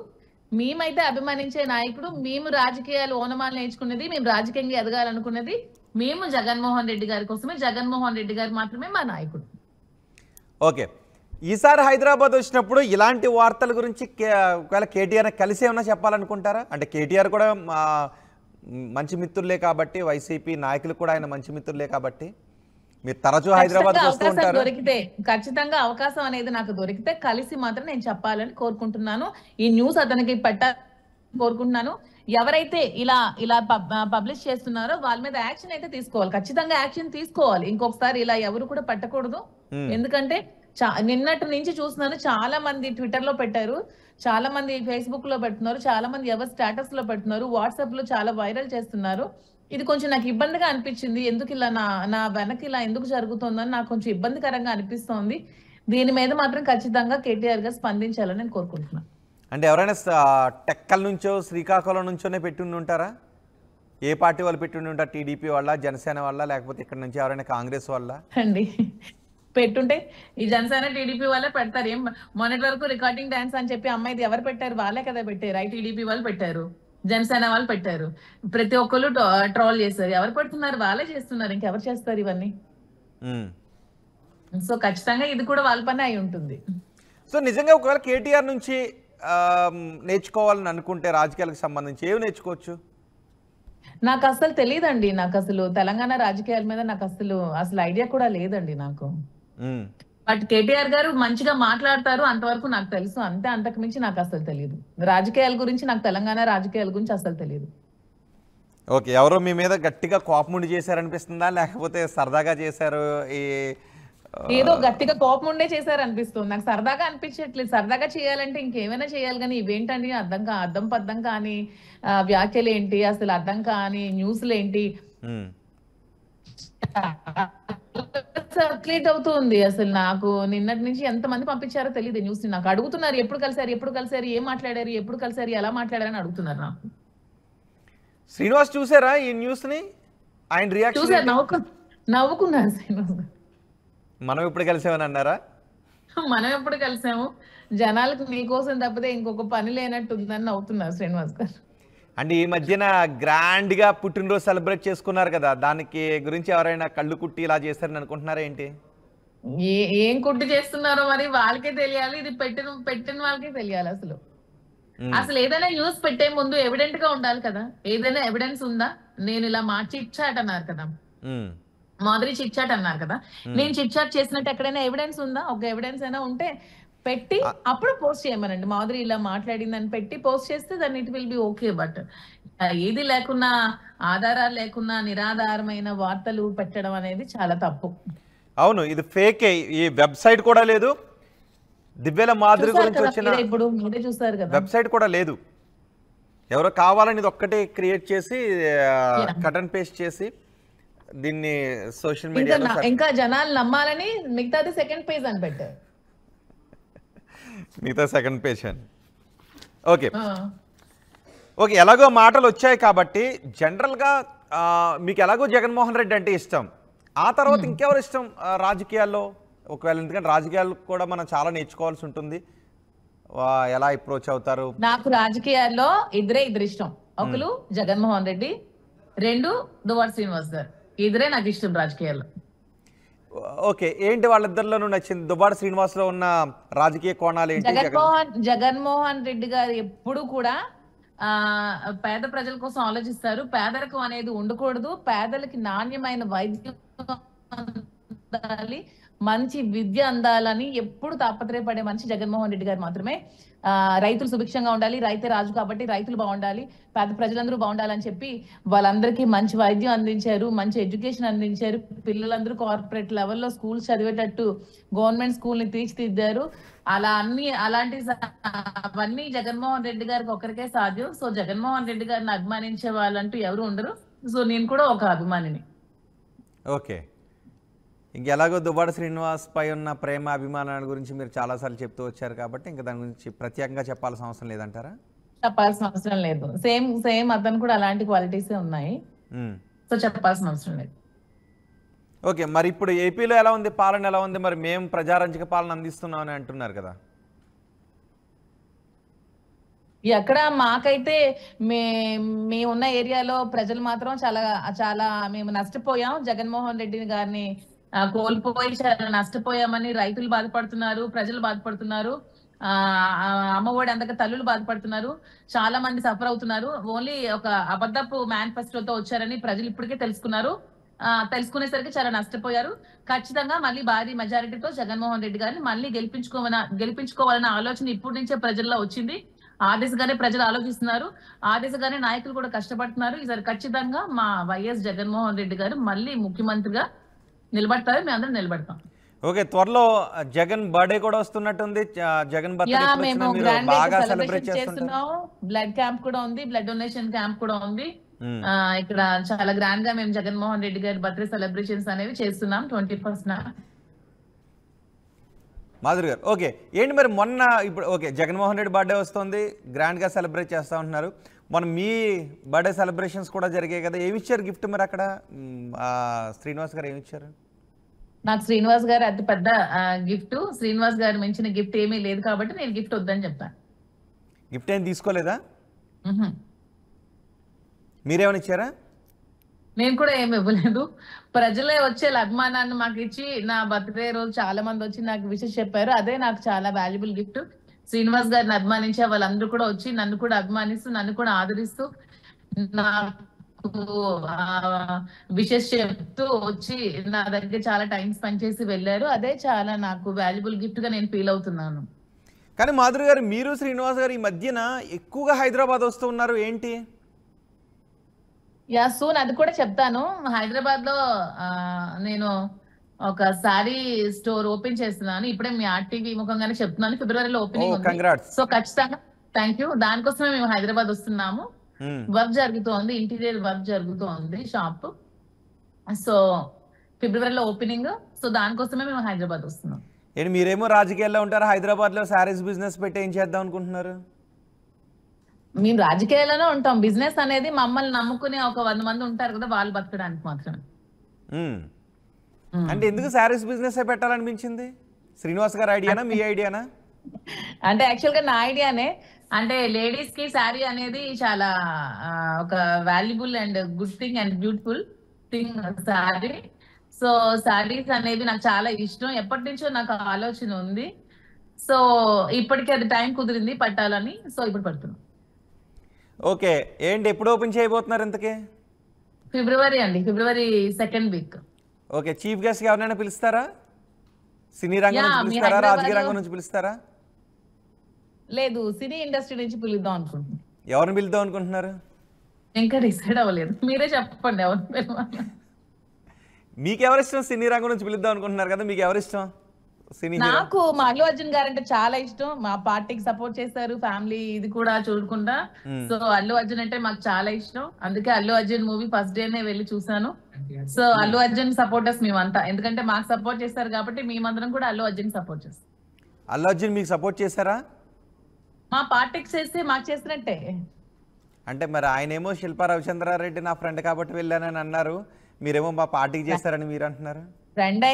మేమైతే అభిమానించే నాయకుడు, మేము రాజకీయాలు ఓనమాలు నేర్చుకున్నది, మేము రాజకీయంగా ఎదగాలనుకున్నది మేము జగన్మోహన్ రెడ్డి గారి కోసమే. జగన్మోహన్ రెడ్డి గారు మాత్రమే మా నాయకుడు. ఓకే, ఈసారి హైదరాబాద్ వచ్చినప్పుడు ఇలాంటి వార్తల గురించి ఒకవేళ కేటీఆర్ కలిసి ఏమన్నా చెప్పాలనుకుంటారా? అంటే కేటీఆర్ కూడా మంచి మిత్రులే కాబట్టి, వైసీపీ నాయకులు కూడా ఆయన మంచి మిత్రులే కాబట్టి మీరు తరచూ హైదరాబాద్ వస్తూ ఉంటారు. దొరికితే ఖచ్చితంగా అవకాశం అనేది నాకు దొరికితే కలిసి మాత్రం నేను చెప్పాలని కోరుకుంటున్నాను. ఈ న్యూస్ అతనికి కోరుకుంటున్నాను. ఎవరైతే ఇలా ఇలా పబ్లిష్ చేస్తున్నారో వాళ్ళ మీద యాక్షన్ అయితే తీసుకోవాలి, ఖచ్చితంగా యాక్షన్ తీసుకోవాలి. ఇంకొకసారి ఇలా ఎవరు కూడా పట్టకూడదు. ఎందుకంటే నిన్నటి నుంచి చూస్తున్నాను, చాలా మంది ట్విట్టర్ లో పెట్టారు, చాలా మంది ఫేస్బుక్ లో పెడుతున్నారు, చాలా మంది ఎవరు స్టేటస్ లో పెడుతున్నారు, వాట్సాప్ లో చాలా వైరల్ చేస్తున్నారు. ఇది కొంచెం నాకు ఇబ్బందిగా అనిపించింది. ఎందుకు ఇలా నా వెనక్కి ఇలా ఎందుకు జరుగుతుందని నాకు కొంచెం ఇబ్బందికరంగా అనిపిస్తోంది. దీని మీద మాత్రం ఖచ్చితంగా కేటీఆర్ గారు స్పందించాలని నేను కోరుకుంటున్నాను. అంటే ఎవరైనా టెక్కల నుంచో శ్రీకాకుళం నుంచోనే పెట్టి ఉంటారా? ఏ పార్టీ వాళ్ళు పెట్టి ఉంటారు? టీడీపీ వాళ్ళ, జనసేన వాళ్ళ, లేకపోతే ఇక్కడ నుంచి ఎవరైనా కాంగ్రెస్ వాళ్ళ? అండి పెట్టుంటే ఈ జనసేన టీడీపీ వాళ్ళే పెడతారు. ఏం మొన్నటి వరకు రికార్డింగ్ డాన్స్ అని చెప్పి అమ్మాయిది ఎవరు పెట్టారు? వాళ్ళే కదా పెట్టారు. టీడీపీ వాళ్ళు పెట్టారు, జనసేన వాళ్ళు పెట్టారు, ప్రతి ఒక్కరు ట్రోల్ చేస్తారు. ఎవరు పెడుతున్నారు? వాళ్ళే చేస్తున్నారు, ఇంకెవరు చేస్తారు ఇవన్నీ? సో ఖచ్చితంగా ఇది కూడా వాళ్ళ పని అయి ఉంటుంది. సో నిజంగా ఒకవేళ కేటీఆర్ నుంచి నేర్చుకోవాలని అనుకుంటే రాజకీయాలకు సంబంధించి ఏమి నేర్చుకోవచ్చు? నాకు అసలు తెలియదండి. నాకు అసలు తెలంగాణ రాజకీయాల మీద నాకు అసలు ఐడియా కూడా లేదండి నాకు. బట్ కేటీఆర్ గారు మంచిగా మాట్లాడతారు, అంతవరకు నాకు తెలుసు. అంతకు మించి నాకు అసలు తెలియదు. రాజకీయాల గురించి నాకు, తెలంగాణ రాజకీయాల గురించి అసలు తెలియదు. ఓకే, ఎవరో మీ మీద గట్టిగా కోపముండి చేశారనిపిస్తుందా, లేకపోతే సరదాగా చేశారు? ఏదో గట్టిగా కోపం ఉండే చేశారు అనిపిస్తుంది నాకు. సరదాగా అనిపించట్లేదు. సరదాగా చేయాలంటే ఇంకేమైనా చేయాలి, కానీ ఇవేంటండి అర్థం పద్దం కానీ వ్యాఖ్యలు ఏంటి, అసలు అర్థం కాని న్యూస్లు ఏంటి, సర్క్యులేట్ అవుతుంది. అసలు నాకు నిన్నటి నుంచి ఎంతమంది పంపించారో తెలియదు న్యూస్ ని. నాకు అడుగుతున్నారు ఎప్పుడు కలిసారు, ఏం మాట్లాడారు, ఎప్పుడు కలిసారు, ఎలా మాట్లాడారని అడుగుతున్నారు నాకు. శ్రీనివాస్ చూసారా ఈ న్యూస్ ని? ఆయన రియాక్షన్ చూసారు, నవ్వుకున్నారు శ్రీనివాస్. మనం ఎప్పుడు కలిసామని అన్నారా? మనం ఎప్పుడు కలిసాము, జనాలకు మీకోసం తప్పితే ఇంకొక పని లేనట్టు ఉందని నవ్వుతున్నారు శ్రీనివాస్ గారు. అంటే ఈ మధ్యన గ్రాండ్ గా పుట్టినరోజు సెలబ్రేట్ చేసుకున్నారు కదా, దానికి గురించి ఎవరైనా కళ్ళు కుట్టి ఇలా చేస్తారని అనుకుంటున్నారా ఏంటి? ఏం కుట్టి చేస్తున్నారో మరి వాళ్ళకే తెలియాలి, ఇది పెట్టిన వాళ్ళకే తెలియాలి. అసలు ఏదైనా న్యూస్ పెట్టే ముందు ఎవిడెంట్ గా ఉండాలి కదా. ఏదైనా ఎవిడెన్స్ ఉందా? నేను ఇలా చిట్ చాట్ అన్నారు కదా, మాధురి చిట్ చాట్ అన్నారు కదా, నేను చిట్ చాట్ చేసినట్టు ఎక్కడైనా ఎవిడెన్స్ ఉందా? ఒక ఎవిడెన్స్ అయినా ఉంటే పెట్టి అప్పుడు పోస్ట్ చేయమనండి. మాధురి ఇలా మాట్లాడిందని పెట్టి పోస్ట్ చేస్తే దాన్ని it will be okay. But ఏది లేకున్నా, ఆధారాలు లేకున్నా నిరాధారమైన వార్తలు పెట్టడం అనేది చాలా తప్పు. అవును, ఇది ఫేకే. ఈ వెబ్సైట్ కూడా లేదు, దివ్యల మాధురి గురించి వచ్చిన ఇప్పుడు మీరే చూసారు కదా, వెబ్సైట్ కూడా లేదు. ఎవరో కావాలని ఇది ఒక్కటే క్రియేట్ చేసి కట్ అండ్ పేస్ట్ చేసి దీన్ని సోషల్ మీడియాలో ఇంకా జనాలు నమ్మాలని మిగతాది సెకండ్ పేజ్ అని పెట్టారు. మిగతా సెకండ్ పేజ్ అని. ఓకే ఓకే, ఎలాగో మాటలు వచ్చాయి కాబట్టి జనరల్గా మీకు ఎలాగో జగన్మోహన్ రెడ్డి అంటే ఇష్టం, ఆ తర్వాత ఇంకెవరు ఇష్టం రాజకీయాల్లో? ఒకవేళ, ఎందుకంటే రాజకీయాలు కూడా మనం చాలా నేర్చుకోవాల్సి ఉంటుంది, ఎలా అప్రోచ్ అవుతారు. నాకు రాజకీయాల్లో ఇద్దరు ఇష్టం. ఒకరు జగన్మోహన్ రెడ్డి, రెండు దువ్వాడ శ్రీనివాస్ గారు. ఇద్దరే నాకు ఇష్టం రాజకీయాల్లో. ఓకే, ఏంటి వాళ్ళిద్దరిలోనూ నచ్చింది? దువ్వాడ శ్రీనివాస్ లో ఉన్న రాజకీయ కోణాలు ఏంటి? జగన్మోహన్ రెడ్డి గారు ఎప్పుడు కూడా పేద ప్రజల కోసం ఆలోచిస్తారు. పేదరికం అనేది ఉండకూడదు, పేదలకి నాణ్యమైన వైద్యం అందాలి, మంచి విద్య అందాలని ఎప్పుడు తాపత్రయపడే మనిషి జగన్మోహన్ రెడ్డి గారు మాత్రమే. రైతులు సుభిక్షంగా ఉండాలి, రైతే రాజు కాబట్టి రైతులు బాగుండాలి, పేద ప్రజలందరూ బాగుండాలని చెప్పి వాళ్ళందరికీ మంచి వైద్యం అందించారు, మంచి ఎడ్యుకేషన్ అందించారు. పిల్లలందరూ కార్పొరేట్ లెవెల్లో స్కూల్స్ చదివేటట్టు గవర్నమెంట్ స్కూల్ ని తీర్చిదిద్దారు. అవన్నీ జగన్మోహన్ రెడ్డి గారికి ఒకరికే సాధ్యం. సో జగన్మోహన్ రెడ్డి గారిని అభిమానించే వాళ్ళంటూ ఎవరు ఉండరు. సో నేను కూడా ఒక అభిమానిని. ఓకే, ఇంకెలాగో దువ్వాడ శ్రీనివాస్ పై ఉన్న ప్రేమ అభిమానాల గురించి మీరు చాలాసార్లు చెప్తూ వచ్చారు కాబట్టి ఇంకా దాని గురించి ప్రత్యేకంగా చెప్పాల్సిన అవసరం లేదంటారా? చెప్పాల్సిన అవసరం లేదు. సేమ్ అతను కూడా అలాంటి క్వాలిటీసే ఉన్నాయి. సో చెప్పాల్సిన అవసరం లేదు. ఓకే, మరి ఇప్పుడు ఏపీలో ఎలా ఉంది పాలన, ఎలా ఉంది? మరి మేము ప్రజారంజక పాలన అందిస్తున్నామని అంటున్నారు కదా. ఎక్కడ మాకైతే మే మేమున్న ఏరియాలో ప్రజలు మాత్రం చాలా చాలా మేము నష్టపోయాం. జగన్మోహన్ రెడ్డి గారిని కోల్పోయి చాలా నష్టపోయామని రైతులు బాధపడుతున్నారు, ప్రజలు బాధపడుతున్నారు. ఆ అమ్మఒడి అందక తల్లులు బాధపడుతున్నారు, చాలా మంది సఫర్ అవుతున్నారు. ఓన్లీ ఒక అబద్ధపు మేనిఫెస్టోతో వచ్చారని ప్రజలు ఇప్పటికే తెలుసుకున్నారు. తెలుసుకునేసరికి చాలా నష్టపోయారు. ఖచ్చితంగా మళ్ళీ భారీ మెజారిటీతో జగన్మోహన్ రెడ్డి గారిని మళ్ళీ గెలిపించుకోవాలన్న ఆలోచన ఇప్పటి నుంచే ప్రజల్లో వచ్చింది. ఆ దిశగానే ప్రజలు ఆలోచిస్తున్నారు, ఆ దిశగానే నాయకులు కూడా కష్టపడుతున్నారు. ఈసారి ఖచ్చితంగా మా వైఎస్ జగన్మోహన్ రెడ్డి గారు మళ్ళీ ముఖ్యమంత్రిగా నిలబడతారు, మేము అందరం నిలబడతాం. ఓకే, త్వరలో జగన్ బర్త్డే కూడా వస్తున్నట్టుంది. జగన్ బర్త్డే బాగా సెలబ్రేట్ చేస్తున్నాం. బ్లడ్ క్యాంప్ కూడా ఉంది, బ్లడ్ డొనేషన్ క్యాంప్ కూడా ఉంది. ఇక్కడ చాలా గ్రాండ్ గా మేము జగన్మోహన్ రెడ్డి గారి బర్త్డే సెలబ్రేషన్స్ అనేవి చేస్తున్నాం 21st. మాధురి గారు, ఓకే, ఏంటి మరి మొన్న ఇప్పుడు ఓకే జగన్మోహన్ రెడ్డి బర్త్డే వస్తుంది, గ్రాండ్గా సెలబ్రేట్ చేస్తూ ఉంటున్నారు. మొన్న మీ బర్త్డే సెలబ్రేషన్స్ కూడా జరిగాయి కదా, ఏమి ఇచ్చారు గిఫ్ట్ మరి అక్కడ? శ్రీనివాస్ గారు ఏమి ఇచ్చారు? నాకు శ్రీనివాస్ గారు అతి పెద్ద గిఫ్ట్. శ్రీనివాస్ గారు మించిన గిఫ్ట్ ఏమీ లేదు కాబట్టి నేను గిఫ్ట్ వద్దని చెప్పాను. గిఫ్ట్ ఏం తీసుకోలేదా? మీరేమైనా ఇచ్చారా? నేను కూడా ఏమి ఇవ్వలేదు. ప్రజలే వచ్చే అభిమానాన్ని మాకు ఇచ్చి నా బర్త్డే రోజు చాలా మంది వచ్చి నాకు విషెస్ చెప్పారు. అదే నాకు చాలా వాల్యుబుల్ గిఫ్ట్. శ్రీనివాస్ గారిని అభిమానించే వాళ్ళందరూ కూడా వచ్చి నన్ను కూడా అభిమానిస్తూ, నన్ను కూడా ఆదరిస్తూ, నాకు విషెస్ చెప్తూ వచ్చి నా దగ్గర చాలా టైం స్పెండ్ చేసి వెళ్ళారు. అదే చాలా నాకు వాల్యుబుల్ గిఫ్ట్ గా నేను ఫీల్ అవుతున్నాను. కానీ మాధురి గారు, మీరు శ్రీనివాస్ గారు ఈ మధ్యన ఎక్కువగా హైదరాబాద్ వస్తూ ఉన్నారు, ఏంటి? యా, సూన్ అది కూడా చెప్తాను. హైదరాబాద్ లో నేను ఒక సారీ స్టోర్ ఓపెన్ చేస్తున్నాను. ఇప్పుడే మీ ఆర్టీవీ ముఖంగానే చెప్తున్నాను, ఫిబ్రవరిలో ఓపెనింగ్ ఉంది. సో ఖచ్చితంగా థ్యాంక్ యూ. దానికోసమే మేము హైదరాబాద్ వస్తున్నాము. వర్క్ జరుగుతోంది, ఇంటీరియర్ వర్క్ జరుగుతోంది షాప్. సో ఫిబ్రవరిలో ఓపెనింగ్. సో దానికోసమే మేము హైదరాబాద్ వస్తున్నాం. ఏంటి మీరేమో రాజకీయాల్లో ఉంటారు, హైదరాబాద్ లో శారీస్ బిజినెస్ పెట్టి ఏం చేద్దాం అనుకుంటున్నారు? మేము రాజకీయాల్లోనే ఉంటాం. బిజినెస్ అనేది మమ్మల్ని నమ్ముకునే ఒక 100 మంది ఉంటారు కదా, వాళ్ళు బతకడానికి మాత్రమే. అంటే ఎందుకు శారీస్ బిజినెస్ పెట్టాలనిపించింది? శ్రీనివాస్ గారి ఐడియానా, మీ ఐడియానా? అంటే యాక్చువల్ గా నా ఐడియానే. అంటే లేడీస్ కి శారీ అనేది చాలా ఒక valuable and good thing and beautiful thing sari. So saris అనేవి నాకు చాలా ఇష్టం, ఎప్పటి నుంచో నాకు ఆలోచన ఉంది. సో ఇప్పటికీ అది టైం కుదిరింది పట్టాలని. సో ఇప్పుడు పడుతున్నాం. ఓకే, ఏంటి ఎప్పుడు ఓపెన్ చేయబోతున్నారు ఇంతకీ? ఫిబ్రవరి అండి, ఫిబ్రవరి 2nd week. Okay, chief guest ఎవరైనా పిలుస్తారా? సినీ రంగం నుంచి పిలుస్తారా, రాజకీయ రంగం నుంచి పిలుస్తారా? లేదు, సినీ ఇండస్ట్రీ నుంచి పిలుద్దాం అనుకుంటున్నాను. ఎవరిని పిలుద్దాం అనుకుంటున్నారు? ఇంకా డిసైడ్ అవ్వలేదు, మీరే చెప్పండి ఎవరు. మీకు ఎవరిష్టం? సినీ రంగం నుంచి పిలుద్దాం అనుకుంటున్నారు కదా, మీకు ఎవరిష్టం? నాకు మా అల్లు అర్జున్ గారు అంటే చాలా ఇష్టం. మా పార్టీకి సపోర్ట్ చేస్తారు, ఫ్యామిలీ ఇది కూడా చూడకుండా. సో అల్లు అర్జున్ అంటే మాకు చాలా ఇష్టం. అందుకే అల్లు అర్జున్ మూవీ ఫస్ట్ డేనే వెళ్ళి చూసాను. సో అల్లు అర్జున్ సపోర్టర్స్ మేమంతా, ఎందుకంటే మాకు సపోర్ట్ చేస్తారు కాబట్టి మేమందరం కూడా అల్లు అర్జున్ సపోర్ట్ చేస్తాం. అల్లు అర్జున్ మీకు సపోర్ట్ చేశారా? మా పార్టీకి చేస్తే మాకు చేసినట్టే. అంటే మరి ఆయనేమో శిల్పా రవిచంద్రారెడ్డి నా ఫ్రెండ్ కాబట్టి వెళ్ళానని అన్నారు, మీరేమో మా పార్టీకి చేస్తారని మీరు అంటున్నారు. ఫ్రెండ్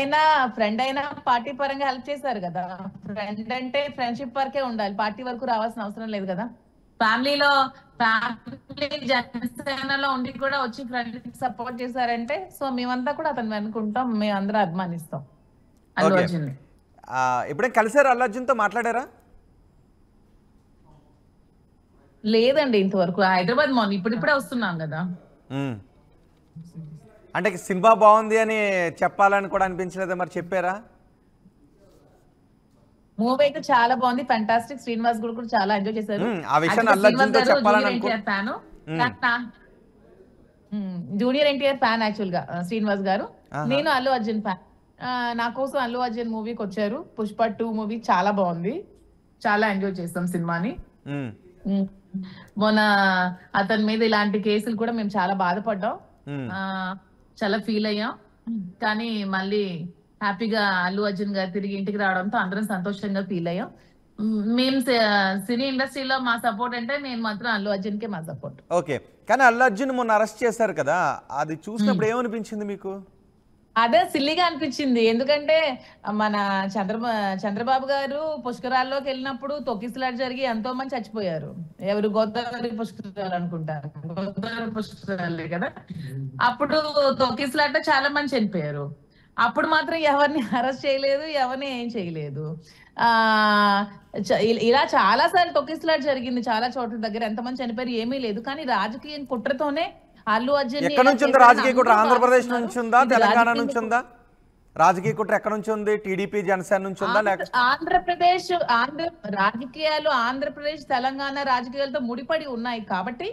అయినా పార్టీ పరంగా హెల్ప్ చేశారు కదా. ఫ్రెండ్ అంటే ఫ్రెండ్షిప్ వరకే ఉండాలి, పార్టీ వరకు రావాల్సిన అవసరం లేదు కదా. ఫ్యామిలీ జనసేనలో ఉండి కూడా వచ్చి ఫ్రెండ్ సపోర్ట్ చేశారంటే సో మేమంతా కూడా అతను అనుకుంటాం, మేమందరం అభిమానిస్తాం అల్లు అర్జున్. ఎప్పుడైనా కలిసారు అల్లు అర్జున్ తో, మాట్లాడారా? లేదండి ఇంతవరకు. హైదరాబాద్ ఇప్పుడిప్పుడే వస్తున్నాం కదా. అంటే సినిమా బాగుంది అని చెప్పాలని కూడా అనిపించలేదా? మరి చెప్పారా? మూవీ అయితే చాలా బాగుంది, ఫెంటాస్టిక్. శ్రీనివాస్ కూడా చాలా ఎంజాయ్ చేశారు. ఆ విషయం అల్లు అర్జున్ తో చెప్పాలని అనుకుంటున్నాను. జూనియర్ ఎన్టీఆర్ ఫ్యాన్ యాక్చువల్ గా శ్రీనివాస్ గారు. నేను అల్లు అర్జున్ ఫ్యాన్. నా కోసం అల్లు అర్జున్ మూవీకి వచ్చారు. పుష్ప 2 మూవీ చాలా బాగుంది, చాలా ఎంజాయ్ చేస్తాం సినిమాని. మొన్న అతని మీద ఇలాంటి కేసులు కూడా మేము చాలా బాధపడ్డాం, చాలా ఫీల్ అయ్యాం. కానీ మళ్ళీ హ్యాపీగా అల్లు అర్జున్ గారు తిరిగి ఇంటికి రావడంతో అందరం సంతోషంగా ఫీల్ అయ్యాం. మేము సినీ ఇండస్ట్రీలో మా సపోర్ట్ అంటే నేను మాత్రం అల్లు అర్జున్ కే మా సపోర్ట్. ఓకే, కానీ అల్లు అర్జున్ మొన్న అరెస్ట్ చేశారు కదా, అది చూసినప్పుడు ఏమనిపించింది మీకు? అదే సిల్లిగా అనిపించింది. ఎందుకంటే మన చంద్రబాబు గారు పుష్కరాల్లోకి వెళ్ళినప్పుడు తొక్కిసలాట జరిగి ఎంతో మంది చచ్చిపోయారు. ఎవరు గోదావరి పుష్కరాలు అనుకుంటారు, గోదావరి పుష్కరాలే కదా. అప్పుడు తొక్కిసలాట చాలా మంది చనిపోయారు. అప్పుడు మాత్రం ఎవరిని అరెస్ట్ చేయలేదు, ఎవరిని ఏం చేయలేదు. ఆ ఇలా చాలా సార్లు తొక్కిసలాట జరిగింది చాలా చోట్ల దగ్గర, ఎంతమంది చనిపోయారు ఏమీ లేదు. కానీ రాజకీయ కుట్రతోనే అల్లు అర్జున్ ఎక్కడ నుంచి ఉంది రాజకీయ కుట్ర? ఆంధ్రప్రదేశ్ నుంచి ఉందా, తెలంగాణ నుంచి ఉందా? రాజకీయ కుట్ర ఎక్కడ నుంచి ఉంది? టీడీపీ జనసేన నుంచి ఉందా? లేక ఆంధ్రప్రదేశ్ రాజకీయాలు ఆంధ్రప్రదేశ్ తెలంగాణ రాజకీయాలతో ముడిపడి ఉన్నాయి కాబట్టి,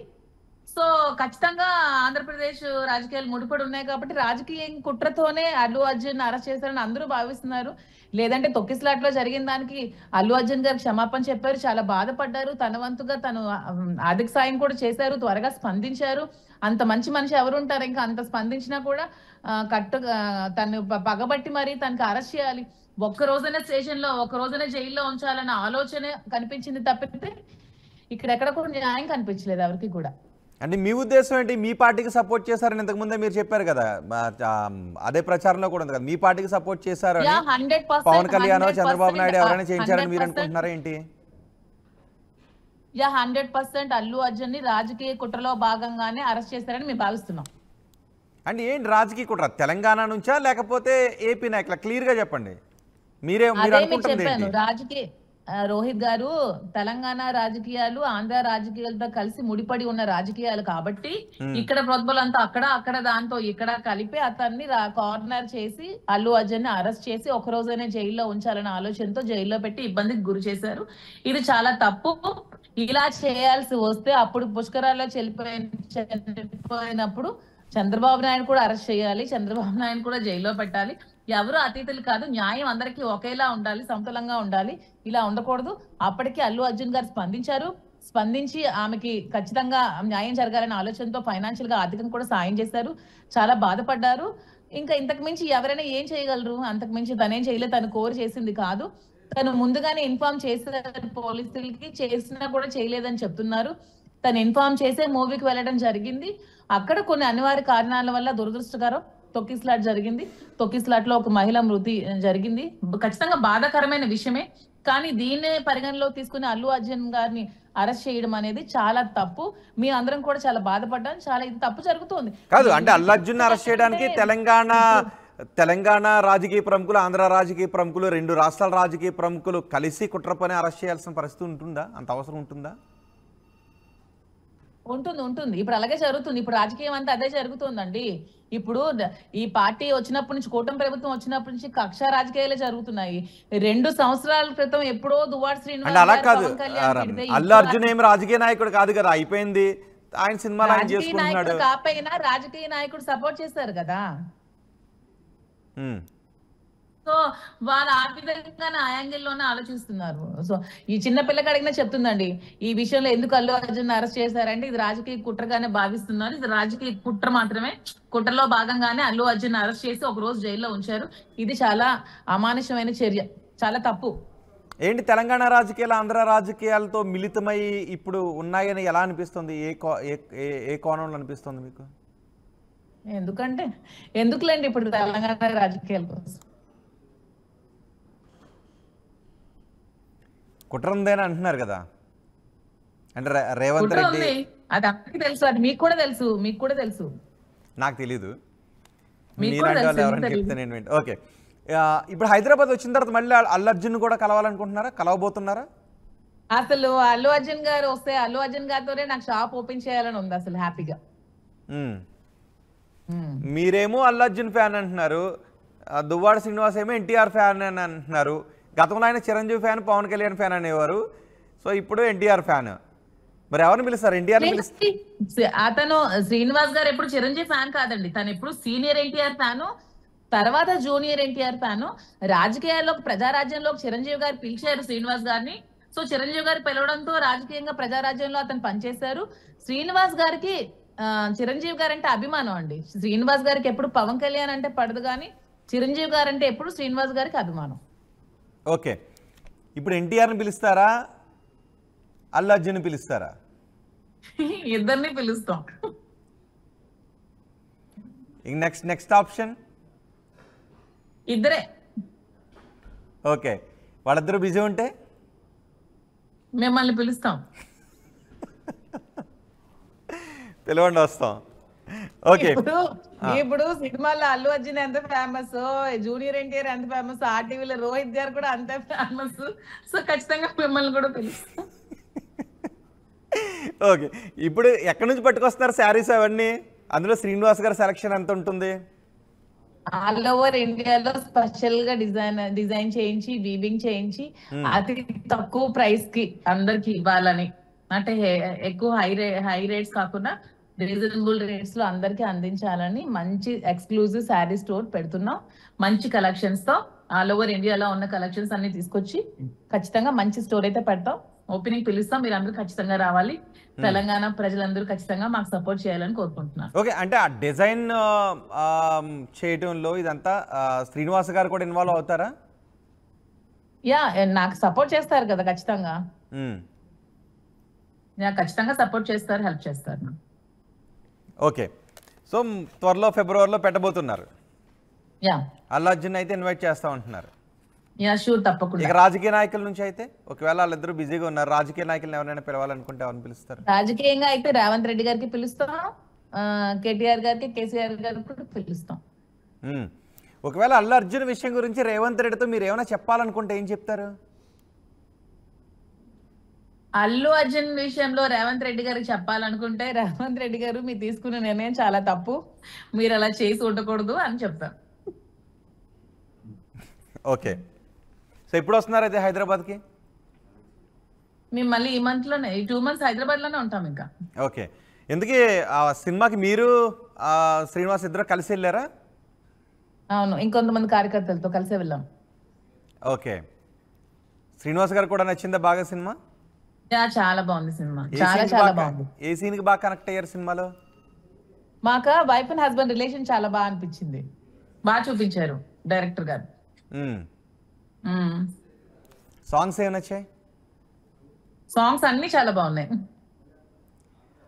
సో ఖచ్చితంగా ఆంధ్రప్రదేశ్ రాజకీయాలు ముడిపడి ఉన్నాయి కాబట్టి రాజకీయ కుట్రతోనే అల్లు అర్జున్ అరెస్ట్ చేశారని అందరూ భావిస్తున్నారు. లేదంటే తొక్కిసలాట్లో జరిగిన దానికి అల్లు అర్జున్ గారు క్షమాపణ చెప్పారు, చాలా బాధపడ్డారు, తన వంతుగా తను ఆర్థిక సాయం కూడా చేశారు, త్వరగా స్పందించారు. అంత మంచి మనిషి ఎవరు ఉంటారు ఇంకా? అంత స్పందించినా కూడా తను పగబట్టి మరి తనకి అరెస్ట్ చేయాలి, ఒక్క రోజైనా స్టేషన్ లో ఒక్క రోజైనా జైల్లో ఉంచాలన్న ఆలోచన కనిపించింది తప్పితే ఇక్కడెక్కడ కూడా న్యాయం కనిపించలేదు ఎవరికి కూడా. అంటే మీ ఉద్దేశం ఏంటి? మీ పార్టీకి సపోర్ట్ చేశారని ఇంతకుముందే మీరు చెప్పారు కదా, అదే ప్రచారంలో కూడా ఉంది కదా, మీ పార్టీకి సపోర్ట్ చేశారని పవన్ కళ్యాణ్ చంద్రబాబు నాయుడు ఎవరైనా చేయించారని మీరు అనుకుంటున్నారా ఏంటి? 100% అల్లు అర్జున్ ని రాజకీయ కుట్రలో భాగంగానే అరెస్ట్ చేశారని మేము భావిస్తున్నాం. అంటే ఏంటి రాజకీయ కుట్ర? తెలంగాణ నుంచా లేకపోతే ఏపీ నాయకుల? క్లియర్ గా చెప్పండి. మీరు అనుకుంటుంది ఏంటి? రాజకీయ రోహిత్ గారు, తెలంగాణ రాజకీయాలు ఆంధ్ర రాజకీయాలతో కలిసి ముడిపడి ఉన్న రాజకీయాలు కాబట్టి ఇక్కడ ప్రోద్బలంతా అక్కడ దాంతో ఇక్కడ కలిపి అతన్ని కార్నర్ చేసి అల్లు అర్జున్ ని అరెస్ట్ చేసి ఒక రోజైనా జైల్లో ఉంచాలనే ఆలోచనతో జైల్లో పెట్టి ఇబ్బందికి గురి చేశారు. ఇది చాలా తప్పు. ఇలా చేయాల్సి వస్తే అప్పుడు పుష్కరాల్లో చనిపోయినప్పుడు చంద్రబాబు నాయుడు కూడా అరెస్ట్ చేయాలి, చంద్రబాబు నాయుడు కూడా జైల్లో పెట్టాలి. ఎవరు అతీతులు కాదు, న్యాయం అందరికీ ఒకేలా ఉండాలి, సమతులంగా ఉండాలి. ఇలా ఉండకూడదు. అప్పటికి అల్లు అర్జున్ గారు స్పందించి ఆమెకి ఖచ్చితంగా న్యాయం జరగాలనే ఆలోచనతో ఫైనాన్షియల్ గా ఆర్థికంగా కూడా సాయం చేశారు. చాలా బాధపడ్డారు. ఇంకా ఇంతకు మించి ఎవరైనా ఏం చేయగలరు? అంతకు మించి తనేం చేయలేదు, తను కోరి చేసింది కాదు. తను ముందుగానే ఇన్ఫార్మ్ చేశారు పోలీసులకి, చేసినా కూడా చేయలేదని చెప్తున్నారు. తను ఇన్ఫార్మ్ చేసే మూవీకి వెళ్ళడం జరిగింది. అక్కడ కొన్ని అనివార్య కారణాల వల్ల దురదృష్టకరం తొక్కిసలాట జరిగింది. తొక్కిసలాట్లో ఒక మహిళ మృతి జరిగింది. ఖచ్చితంగా బాధాకరమైన విషయమే. కానీ దీన్నే పరిగణలో తీసుకుని అల్లు అర్జున్ గారిని అరెస్ట్ చేయడం అనేది చాలా తప్పు. మీ అందరం కూడా చాలా బాధపడ్డాం. చాలా ఇది తప్పు జరుగుతుంది కాదు. అంటే అల్లు అర్జున్ అరెస్ట్ చేయడానికి తెలంగాణ రాజకీయ ప్రముఖులు, ఆంధ్ర రాజకీయ ప్రముఖులు, రెండు రాష్ట్రాల రాజకీయ ప్రముఖులు కలిసి కుట్ర పని అరెస్ట్ చేయాల్సిన పరిస్థితి ఉంటుందా? అంత అవసరం ఉంటుందా? ఉంటుంది. ఇప్పుడు అలాగే జరుగుతుంది. ఇప్పుడు రాజకీయం అంతా అదే జరుగుతుందండి. ఇప్పుడు ఈ పార్టీ వచ్చినప్పటి నుంచి, కూటమి ప్రభుత్వం వచ్చినప్పటి నుంచి కక్ష రాజకీయాలే జరుగుతున్నాయి. 2 సంవత్సరాల క్రితం ఎప్పుడో దువ్వాడ శ్రీనివాస్ అల్లు అర్జున్ ఏమి రాజకీయ నాయకుడు కాదు కదా, అయిపోయింది. ఆయన సినిమాలు ఆయన చేసుకుంటున్నాడు. కాకపోయినా రాజకీయ నాయకుడు సపోర్ట్ చేస్తారు కదా. సో వాళ్ళు ఆ విధంగా ఆ యాంగిల్లోనే ఆలోచిస్తున్నారు. సో ఈ చిన్న పిల్లకి అడిగినా చెప్తుందండి, ఈ విషయంలో ఎందుకు అల్లు అర్జున్ అరెస్ట్ చేశారంటే ఇది రాజకీయ కుట్రగానే భావిస్తున్నారు. ఇది రాజకీయ కుట్ర మాత్రమే. కుట్రలో భాగంగానే అల్లు అర్జున్ అరెస్ట్ చేసి ఒక రోజు జైల్లో ఉంచారు. ఇది చాలా అమానుషమైన చర్య, చాలా తప్పు. ఏంటి తెలంగాణ రాజకీయాలు ఆంధ్ర రాజకీయాలతో మిళితమై ఇప్పుడు ఉన్నాయని ఎలా అనిపిస్తుంది? ఏ కోణంలో అనిపిస్తుంది మీకు? ఎందుకులేండి ఇప్పుడు తెలంగాణ రాజకీయాల కోసం కుట్ర ఉందేనా అంటున్నారు కదా. అంటే రేవంత్ రెడ్డి అది అందరికీ తెలుసు, అది మీకు కూడా తెలుసు. నాకు తెలీదు, మీలాంటి వాళ్ళు ఎవరైనా చెప్తాను. ఓకే, ఇప్పుడు హైదరాబాద్ వచ్చిన తర్వాత మళ్ళీ అల్లు అర్జున్ కూడా కలవాలనుకుంటున్నారా? కలవబోతున్నారా? అసలు అల్లు అర్జున్ గారు వస్తే అల్లు అర్జున్ గారితోనే నాకు షాప్ ఓపెన్ చేయాలని ఉంది అసలు హ్యాపీగా. మీరేమో అల్లు అర్జున్ ఫ్యాన్ అంటున్నారు, దువ్వాడ శ్రీనివాస్ ఏమో ఎన్టీఆర్ ఫ్యాన్ అని అంటున్నారు. గతంలో ఆయన చిరంజీవి ఫ్యాన్, పవన్ కళ్యాణ్ ఫ్యాన్ అనేవారు. సో ఇప్పుడు ఎన్టీఆర్ ఫ్యాన్. మరి ఎవరిని పిలుస్తారు? ఎన్టీఆర్ అతను శ్రీనివాస్ గారు ఎప్పుడు చిరంజీవి ఫ్యాన్ కాదండి, తను ఎప్పుడు సీనియర్ ఎన్టీఆర్ ఫ్యాను, తర్వాత జూనియర్ ఎన్టీఆర్ ఫ్యాను. రాజకీయాల్లో ప్రజారాజ్యంలో చిరంజీవి గారు పిలిచారు శ్రీనివాస్ గారిని. సో చిరంజీవి గారు పిలవడంతో రాజకీయంగా ప్రజారాజ్యంలో అతను పనిచేశారు. శ్రీనివాస్ గారికి చిరంజీవి గారు అంటే అభిమానం అండి. శ్రీనివాస్ గారికి ఎప్పుడు పవన్ కళ్యాణ్ అంటే పడదు, కానీ చిరంజీవి గారు అంటే ఎప్పుడు శ్రీనివాస్ గారికి అభిమానం. ఓకే, ఇప్పుడు ఎన్టీఆర్ని పిలుస్తారా, అల్లు అర్జున్ పిలుస్తారా? ఇద్దరిని పిలుస్తాం. నెక్స్ట్ ఆప్షన్ ఇద్దరే. ఓకే, వాళ్ళిద్దరూ బిజీ ఉంటే మిమ్మల్ని పిలుస్తాం. పిలవండి, వస్తాం. ఓకే, ఇప్పుడు సినిమాలో అల్లు అర్జున్ ఎంత ఫేమస్, జూనియర్ ఎన్టీఆర్ ఎంత ఫేమస్, ఆర్టీవీలో రోహిత్ గారు కూడా అంతే ఫేమస్. సో ఖచ్చితంగా మిమ్మల్ని కూడా పిలుస్తాం. ఓకే, ఇప్పుడు ఎక్కడి నుంచి పట్టుకొస్తున్నారు శారీస్ అవన్నీ? అందులో శ్రీనివాస్ గారి సెలక్షన్ ఎంత ఉంటుంది? ఆల్ ఓవర్ ఇండియాలో స్పెషల్ గా డిజైన్ చేయించి వీవింగ్ చేయించి అతి తక్కువ ప్రైస్ కి అందరికి ఇవ్వాలని, అంటే ఎక్కువ హై రేట్స్ కాకుండా రీజనబుల్ రేట్స్ లో అందరికి అందించాలని మంచి ఎక్స్క్లూజివ్ శారీ స్టోర్ పెడుతున్నాం. మంచి కలెక్షన్స్ తో ఆల్ ఓవర్ ఇండియాలో ఉన్న కలెక్షన్స్ అన్ని తీసుకొచ్చి ఖచ్చితంగా మంచి స్టోర్ అయితే పెడతాం. ఓపెనింగ్ పిలుస్తాం, మీరు అందరూ ఖచ్చితంగా రావాలి. తెలంగాణ ప్రజలందరూ ఖచ్చితంగా మాకు సపోర్ట్ చేయాలని కోరుకుంటున్నాను. ఓకే, అంటే ఆ డిజైన్ చేయటంలో ఇదంతా శ్రీనివాస్ గారు కూడా ఇన్వాల్వ్ అవుతారా? యా, నాకు సపోర్ట్ చేస్తారు కదా ఖచ్చితంగా. ఖచ్చితంగా సపోర్ట్ చేస్తారు, హెల్ప్ చేస్తారు. ఓకే, సో త్వరలో ఫిబ్రవరిలో పెట్టబోతున్నారు. యా, అల్లు అర్జున్ అయితే ఇన్వైట్ చేస్తా ఉంటున్నారు. యా, షూర్, తప్పకుండా. ఇక రాజకీయ నాయకుల నుంచి అయితే ఒకవేళ వాళ్ళిద్దరూ బిజీగా ఉన్నారు, రాజకీయ నాయకులను ఎవరైనా పిలవాలనుకుంటే ఎవరిని పిలుస్తారు? రాజకీయంగా అయితే రేవంత్ రెడ్డి గారికి పిలుస్తాం, కేటీఆర్ గారికి, కేసీఆర్ గారికి కూడా పిలుస్తాం. ఒకవేళ అల్లు అర్జున్ విషయం గురించి రేవంత్ రెడ్డితో మీరు ఏమైనా చెప్పాలనుకుంటే ఏం చెప్తారు? అల్లు అర్జున్ విషయంలో రేవంత్ రెడ్డి గారికి చెప్పాలనుకుంటే, రేవంత్ రెడ్డి గారు మీరు తీసుకున్న నిర్ణయం చాలా తప్పు, మీరు అలా చేసి ఉండకూడదు అని చెప్తాను. ఓకే, సో ఎప్పుడు వస్తున్నారు అయితే హైదరాబాద్కి? మేము మళ్ళీ ఈ మంత్ లోనే, ఈ 2 months హైదరాబాద్ లోనే ఉంటాం ఇంకా. ఓకే, ఎందుకు ఆ సినిమాకి మీరు శ్రీనివాస్ ఇద్దరు కలిసి వెళ్ళారా? అవును, ఇంకొంతమంది కార్యకర్తలతో కలిసి వెళ్ళాం. ఓకే, శ్రీనివాస్ గారు కూడా నచ్చిందా బాగా సినిమా? చాలా బాగుంది సినిమా, చాలా చాలా బాగుంది. ఏ సీన్ కి బాగా కనెక్ట్ అయ్యారు సినిమాలో? మాకు వైఫ్ అండ్ హస్బెండ్ రిలేషన్ చాలా బాగా అనిపించింది, బాగా చూపించారు డైరెక్టర్ గారు. సాంగ్స్ ఏమి నచ్చాయి? సాంగ్స్ అన్ని చాలా బాగున్నాయి.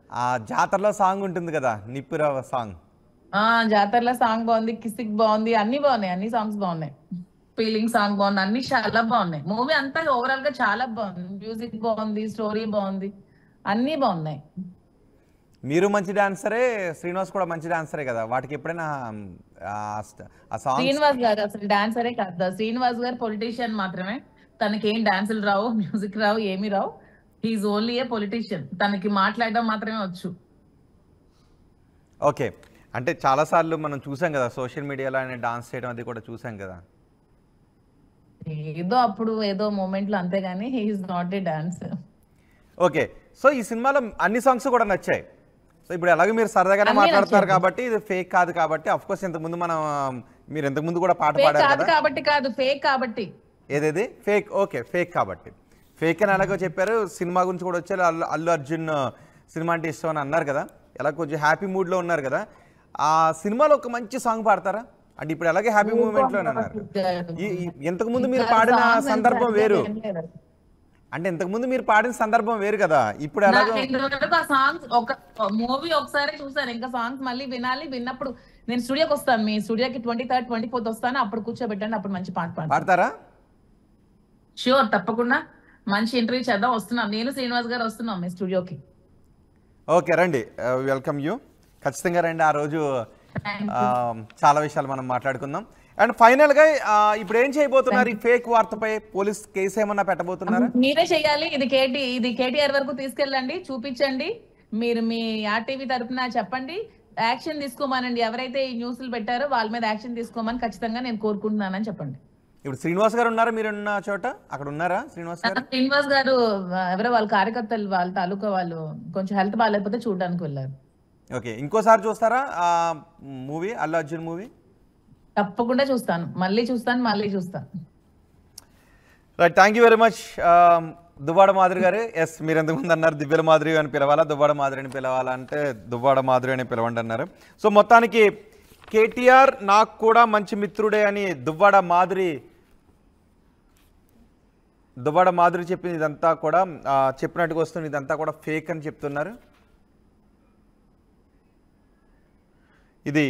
ఆ జాతరలో సాంగ్ ఉంటుంది కదా, నిప్పురవ సాంగ్. జాతరలో సాంగ్ బాగుంది, కిసిక్ బాగుంది, అన్ని బాగున్నాయి, అన్ని సాంగ్స్ బాగున్నాయి. ఫీలింగ్ సాంగ్ బాగుంది, అన్ని చాలా బాగున్నాయి. మూవీ అంతా ఓవరాల్ గా చాలా బాగుంది, మ్యూజిక్ బాగుంది, స్టోరీ బాగుంది, అన్ని బాగున్నాయి. మీరు మంచి డాన్సరే, శ్రీనివాస్ కూడా మంచి డాన్సరే కదా, వాటికి ఎప్పుడైనా ఆ సాంగ్? శ్రీనివాస్ గారు అసలు డాన్సరే కాదు, శ్రీనివాస్ గారు పొలిటీషియన్ మాత్రమే. తనకి ఏం డాన్సులు రావు, మ్యూజిక్ రావు, ఏమి రావు. హీఈస్ ఓన్లీ ఏ పొలిటీషియన్, తనకి మాట్లాడడం మాత్రమే వచ్చు. ఓకే, అంటే చాలాసార్లు మనం చూసాం కదా సోషల్ మీడియాలో ఆయన డాన్స్ చేయడం, అది కూడా చూసాం కదా. ఏదో అప్పుడు ఏదో మూమెంట్ లో, అంతేగాని he is not a dancer. Okay, so ఈ సినిమాలో అన్ని సాంగ్స్ కూడా నచ్చాయి. సో ఇప్పుడు ఎలాగో మీరు సరదాగానే మాట్లాడుతున్నారు కాబట్టి, ఇది ఫేక్ కాదు కాబట్టి, అఫ్ కోర్స్ ఇంతకుముందు మీరు ఇంతకుముందు కూడా పాట పాడారు కాబట్టి కాదు, ఫేక్ కాబట్టి. ఏదేది ఫేక్? ఓకే, ఫేక్ కాబట్టి. ఫేక్ అని ఎలాగో చెప్పారు. సినిమా గురించి కూడా వచ్చారు, అల్లు అర్జున్ సినిమా అంటే ఇష్టం అని అన్నారు కదా, ఎలా కొంచెం హ్యాపీ మూడ్లో ఉన్నారు కదా, ఆ సినిమాలో ఒక మంచి సాంగ్ పాడతారా? అంటే ఇప్పుడు అలాగే హ్యాపీ మూమెంట్లో అన్నారు. ఇంతకుముందు మీరు పాడిన సందర్భం వేరు, అంటే ఇంతకుముందు మీరు పాడిన సందర్భం వేరు కదా, ఇప్పుడు ఎలాగో సాంగ్స్ ఒక మూవీ ఒకసారి చూసాను, ఇంకా సాంగ్స్ మళ్ళీ వినాలి. విన్నప్పుడు నేను స్టూడియోకి వస్తాను, మీ స్టూడియోకి 23rd 24th వస్తాను, అప్పుడు కూర్చోబెట్టండి, అప్పుడు మంచి పాట పాడతారా? షూర్, తప్పకుండా మంచి ఇంటర్వ్యూ చేద్దాం. వస్తున్నాం, నేను శ్రీనివాస్ గారు వస్తున్నాం మీ స్టూడియోకి. ఓకే, రండి, వెల్కమ్ యూ. ఖచ్చితంగా రండి, ఆ రోజు చాలా విషయాలు మనం మాట్లాడుకుందాం. అండ్ ఫైనల్ గా ఇప్పుడు ఏం చేయబోతున్నారు? ఈ ఫేక్ వార్తపై పోలీస్ కేసు ఏమన్నా పెట్టబోతున్నారా? మీరే చెయ్యాలి. ఇది కేటీఆర్ వరకు తీసుకెళ్ళండి, చూపించండి. మీరు మీ ఆర్టీవీ తరఫున చెప్పండి, యాక్షన్ తీసుకోమనండి. ఎవరైతే ఈ న్యూస్లు పెట్టారో వాళ్ళ మీద యాక్షన్ తీసుకోమని ఖచ్చితంగా నేను కోరుకుంటున్నానని చెప్పండి. ఇప్పుడు శ్రీనివాస్ గారు ఉన్నారా? మీరున్న చోట అక్కడ ఉన్నారా శ్రీనివాస్ గారు? శ్రీనివాస్ గారు ఎవరో వాళ్ళ కార్యకర్తలు, వాళ్ళ తాలూకా వాళ్ళు కొంచెం హెల్త్ బాగాలేకపోతే చూడడానికి వెళ్ళారు. ఓకే, ఇంకోసారి చూస్తారా ఆ మూవీ, అల్లు అర్జున్ మూవీ? తప్పకుండా చూస్తాను, మళ్ళీ చూస్తాను. Right, thank you very much Duvvada Madhuri గారు. ఎస్, మీరు ఎంతకుముందు అన్నారు దివ్యల మాధురి అని పిలవాలా, దువ్వాడ మాధురి అని పిలవాలంటే దువ్వాడ మాధురి అని పిలవండి అన్నారు. సో మొత్తానికి కేటీఆర్ నాకు కూడా మంచి మిత్రుడే అని దువ్వాడ మాధురి చెప్పింది ఇదంతా కూడా చెప్పినట్టుగా వస్తుంది, ఇదంతా కూడా ఫేక్ అని చెప్తున్నారు. ఇది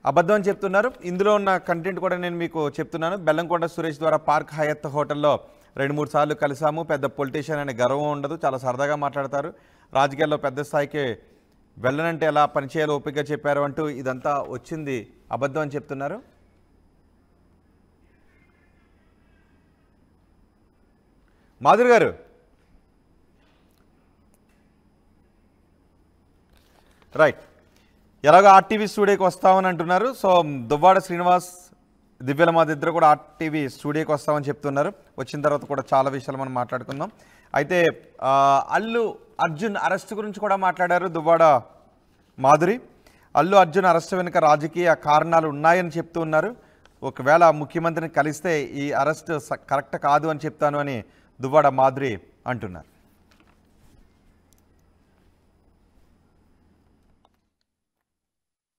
అబద్ధం అని చెప్తున్నారు. ఇందులో ఉన్న కంటెంట్ కూడా నేను మీకు చెప్తున్నాను. బెల్లంకొండ సురేష్ ద్వారా పార్క్ హయత్ హోటల్లో 2-3 సార్లు కలిసాము. పెద్ద పొలిటీషియన్ అనే గర్వం ఉండదు, చాలా సరదాగా మాట్లాడతారు. రాజకీయాల్లో పెద్ద స్థాయికి వెళ్ళనంటే ఎలా పనిచేయాలో ఓపికగా చెప్పారు అంటూ ఇదంతా వచ్చింది అబద్ధం అని చెప్తున్నారు. మాధురి గారు, రైట్, ఎలాగో ఆర్టీవీ స్టూడియోకి వస్తామని అంటున్నారు. సో దువ్వాడ శ్రీనివాస్, దివ్యల మాధురి ఇద్దరు కూడా ఆర్టీవీ స్టూడియోకి వస్తామని చెప్తున్నారు. వచ్చిన తర్వాత కూడా చాలా విషయాలు మనం మాట్లాడుకుందాం. అయితే అల్లు అర్జున్ అరెస్ట్ గురించి కూడా మాట్లాడారు దువ్వాడ మాధురి. అల్లు అర్జున్ అరెస్ట్ వెనుక రాజకీయ కారణాలు ఉన్నాయని చెప్తూ ఉన్నారు. ఒకవేళ ముఖ్యమంత్రిని కలిస్తే ఈ అరెస్ట్ కరెక్ట్ కాదు అని చెప్తాను అని దువ్వాడ మాధురి అంటున్నారు.